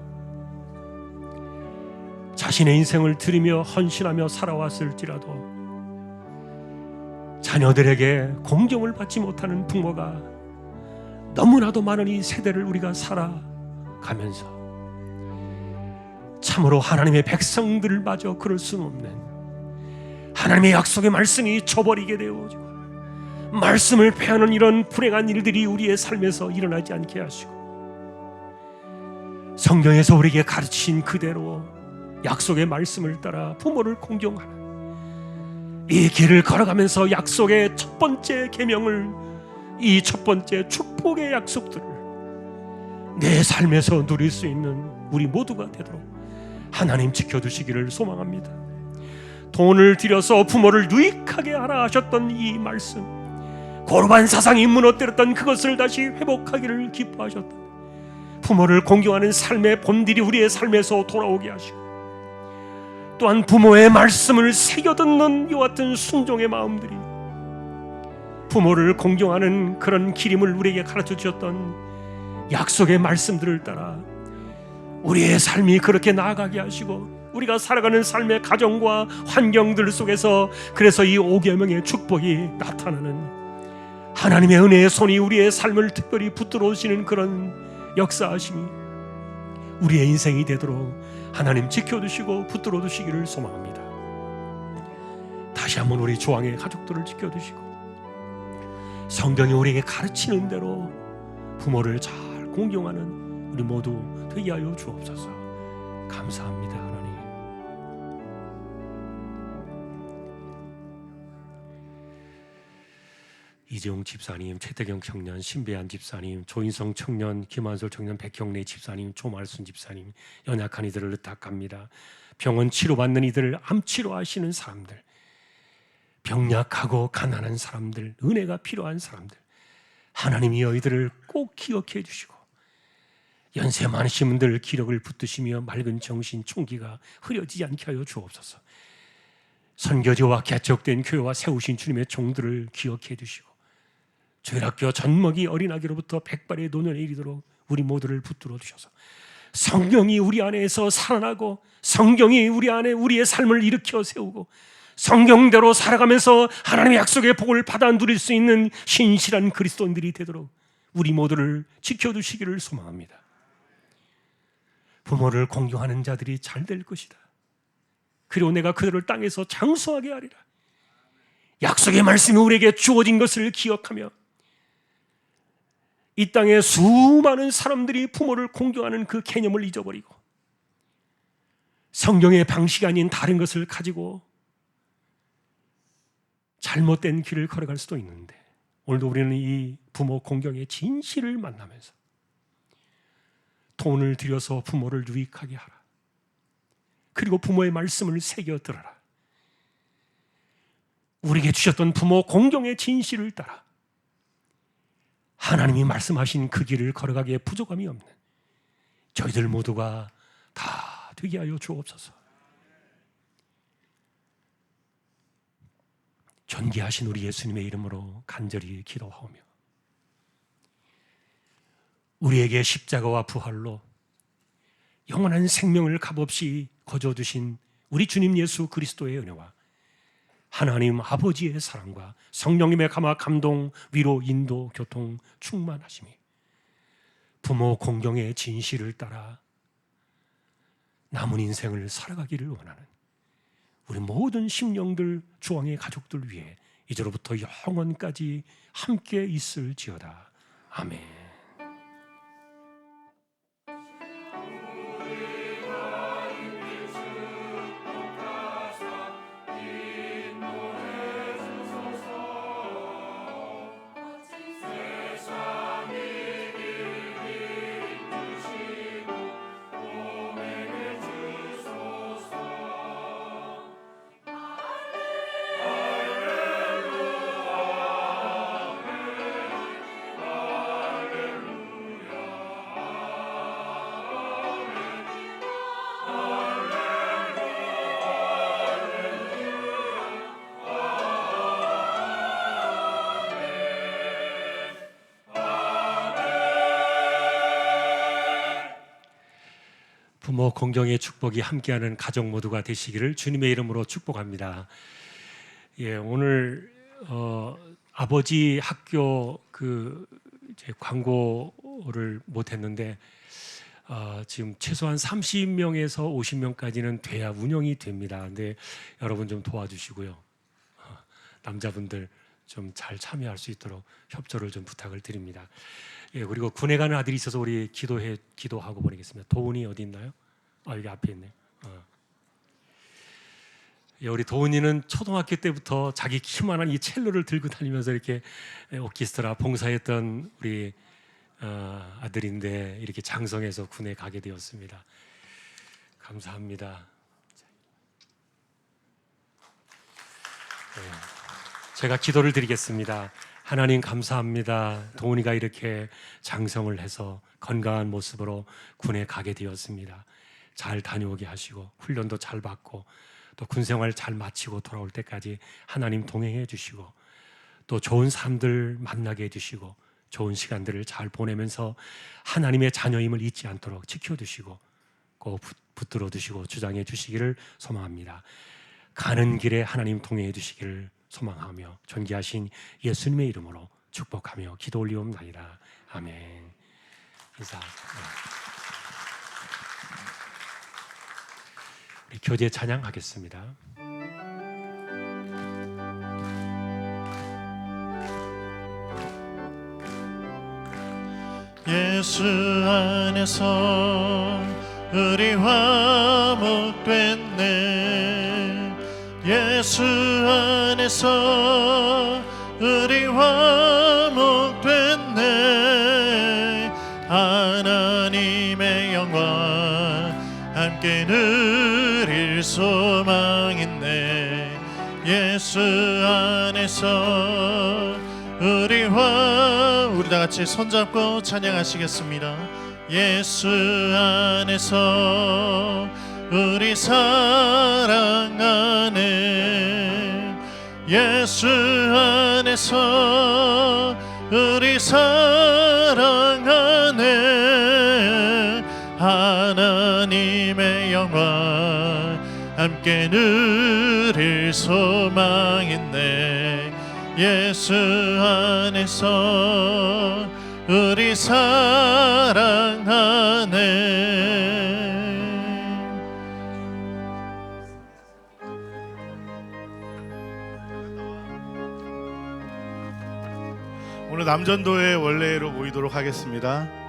Speaker 1: 자신의 인생을 드리며 헌신하며 살아왔을지라도 자녀들에게 공경을 받지 못하는 부모가 너무나도 많은 이 세대를 우리가 살아가면서 참으로 하나님의 백성들을 마저 그럴 수는 없는 하나님의 약속의 말씀이 저버리게 되어지고 말씀을 패하는 이런 불행한 일들이 우리의 삶에서 일어나지 않게 하시고 성경에서 우리에게 가르친 그대로 약속의 말씀을 따라 부모를 공경하는 이 길을 걸어가면서 약속의 첫 번째 계명을, 이 첫 번째 축복의 약속들을 내 삶에서 누릴 수 있는 우리 모두가 되도록 하나님 지켜주시기를 소망합니다. 돈을 들여서 부모를 유익하게 하라 하셨던 이 말씀, 고르반 사상이 무너뜨렸던 그것을 다시 회복하기를 기뻐하셨던 부모를 공경하는 삶의 본질이 우리의 삶에서 돌아오게 하시고 또한 부모의 말씀을 새겨듣는 이와 같은 순종의 마음들이 부모를 공경하는 그런 기림을 우리에게 가르쳐 주셨던 약속의 말씀들을 따라 우리의 삶이 그렇게 나아가게 하시고 우리가 살아가는 삶의 가정과 환경들 속에서 그래서 이 5계명의 축복이 나타나는 하나님의 은혜의 손이 우리의 삶을 특별히 붙들어 오시는 그런 역사하심이 우리의 인생이 되도록 하나님 지켜주시고 붙들어 두시기를 소망합니다. 다시 한번 우리 조항의 가족들을 지켜주시고 성경이 우리에게 가르치는 대로 부모를 잘 공경하는 우리 모두 되게 하여 주옵소서. 감사합니다 하나님. 이재용 집사님, 최태경 청년, 신배한 집사님, 조인성 청년, 김한솔 청년, 백형래 집사님, 조말순 집사님, 연약한 이들을 의탁합니다. 병원 치료받는 이들을 암 치료하시는 사람들, 병약하고 가난한 사람들, 은혜가 필요한 사람들, 하나님이 너희들을 꼭 기억해 주시고 연세 많으신 분들 기력을 붙드시며 맑은 정신 총기가 흐려지지 않게 하여 주옵소서. 선교지와 개척된 교회와 세우신 주님의 종들을 기억해 주시고 조일학교 젖먹이 어린아기로부터 백발의 노년에 이르도록 우리 모두를 붙들어 주셔서 성경이 우리 안에서 살아나고 성경이 우리 안에 우리의 삶을 일으켜 세우고 성경대로 살아가면서 하나님의 약속의 복을 받아 누릴 수 있는 신실한 그리스도인들이 되도록 우리 모두를 지켜주시기를 소망합니다. 부모를 공경하는 자들이 잘 될 것이다. 그리고 내가 그들을 땅에서 장수하게 하리라. 약속의 말씀이 우리에게 주어진 것을 기억하며 이 땅에 수많은 사람들이 부모를 공경하는 그 개념을 잊어버리고 성경의 방식이 아닌 다른 것을 가지고 잘못된 길을 걸어갈 수도 있는데, 오늘도 우리는 이 부모 공경의 진실을 만나면서 돈을 들여서 부모를 유익하게 하라. 그리고 부모의 말씀을 새겨 들어라. 우리에게 주셨던 부모 공경의 진실을 따라 하나님이 말씀하신 그 길을 걸어가기에 부족함이 없는 저희들 모두가 다 되게 하여 주옵소서. 존귀하신 우리 예수님의 이름으로 간절히 기도하오며, 우리에게 십자가와 부활로 영원한 생명을 값없이 거저주신 우리 주님 예수 그리스도의 은혜와 하나님 아버지의 사랑과 성령님의 감화, 감동, 위로, 인도, 교통, 충만하심이 부모 공경의 진실을 따라 남은 인생을 살아가기를 원하는 우리 모든 심령들, 주왕의 가족들 위해 이제로부터 영원까지 함께 있을지어다. 아멘. 부모 공경의 축복이 함께하는 가족 모두가 되시기를 주님의 이름으로 축복합니다. 예, 오늘 아버지 학교 이제 광고를 못했는데 지금 최소한 30명에서 50명까지는 돼야 운영이 됩니다. 근데 여러분 좀 도와주시고요. 남자분들 좀 잘 참여할 수 있도록 협조를 좀 부탁을 드립니다. 예, 그리고 군에 가는 아들이 있어서 우리 기도하고 보내겠습니다. 도훈이 어디 있나요? 여기 앞에 있네요. 예, 우리 도훈이는 초등학교 때부터 자기 키만한 이 첼로를 들고 다니면서 이렇게 오케스트라 봉사했던 우리 아들인데 이렇게 장성해서 군에 가게 되었습니다. 감사합니다. 제가 기도를 드리겠습니다. 하나님 감사합니다. 도훈이가 이렇게 장성을 해서 건강한 모습으로 군에 가게 되었습니다. 잘 다녀오게 하시고 훈련도 잘 받고 또 군생활 잘 마치고 돌아올 때까지 하나님 동행해 주시고 또 좋은 사람들 만나게 해주시고 좋은 시간들을 잘 보내면서 하나님의 자녀임을 잊지 않도록 지켜주시고 꼭 붙들어 두시고 주장해 주시기를 소망합니다. 가는 길에 하나님 동행해 주시기를 소망하며 존귀하신 예수님의 이름으로 축복하며 기도 올리옵나이다. 아멘. 인사. 우리 교제 찬양하겠습니다.
Speaker 4: 예수 안에서 우리 화목됐네. 예수 안에서 우리 화목됐네. 하나님의 영광 함께 누릴 소망 있네. 예수 안에서 우리 다 같이 손잡고 찬양하시겠습니다. 예수 안에서 우리 사랑 안에. 예수 안에서 우리 사랑 안에. 하나님의 영광 함께 누릴 소망 있네. 예수 안에서 우리 사랑 안에.
Speaker 3: 오늘 남전도의 원래로 모이도록 하겠습니다.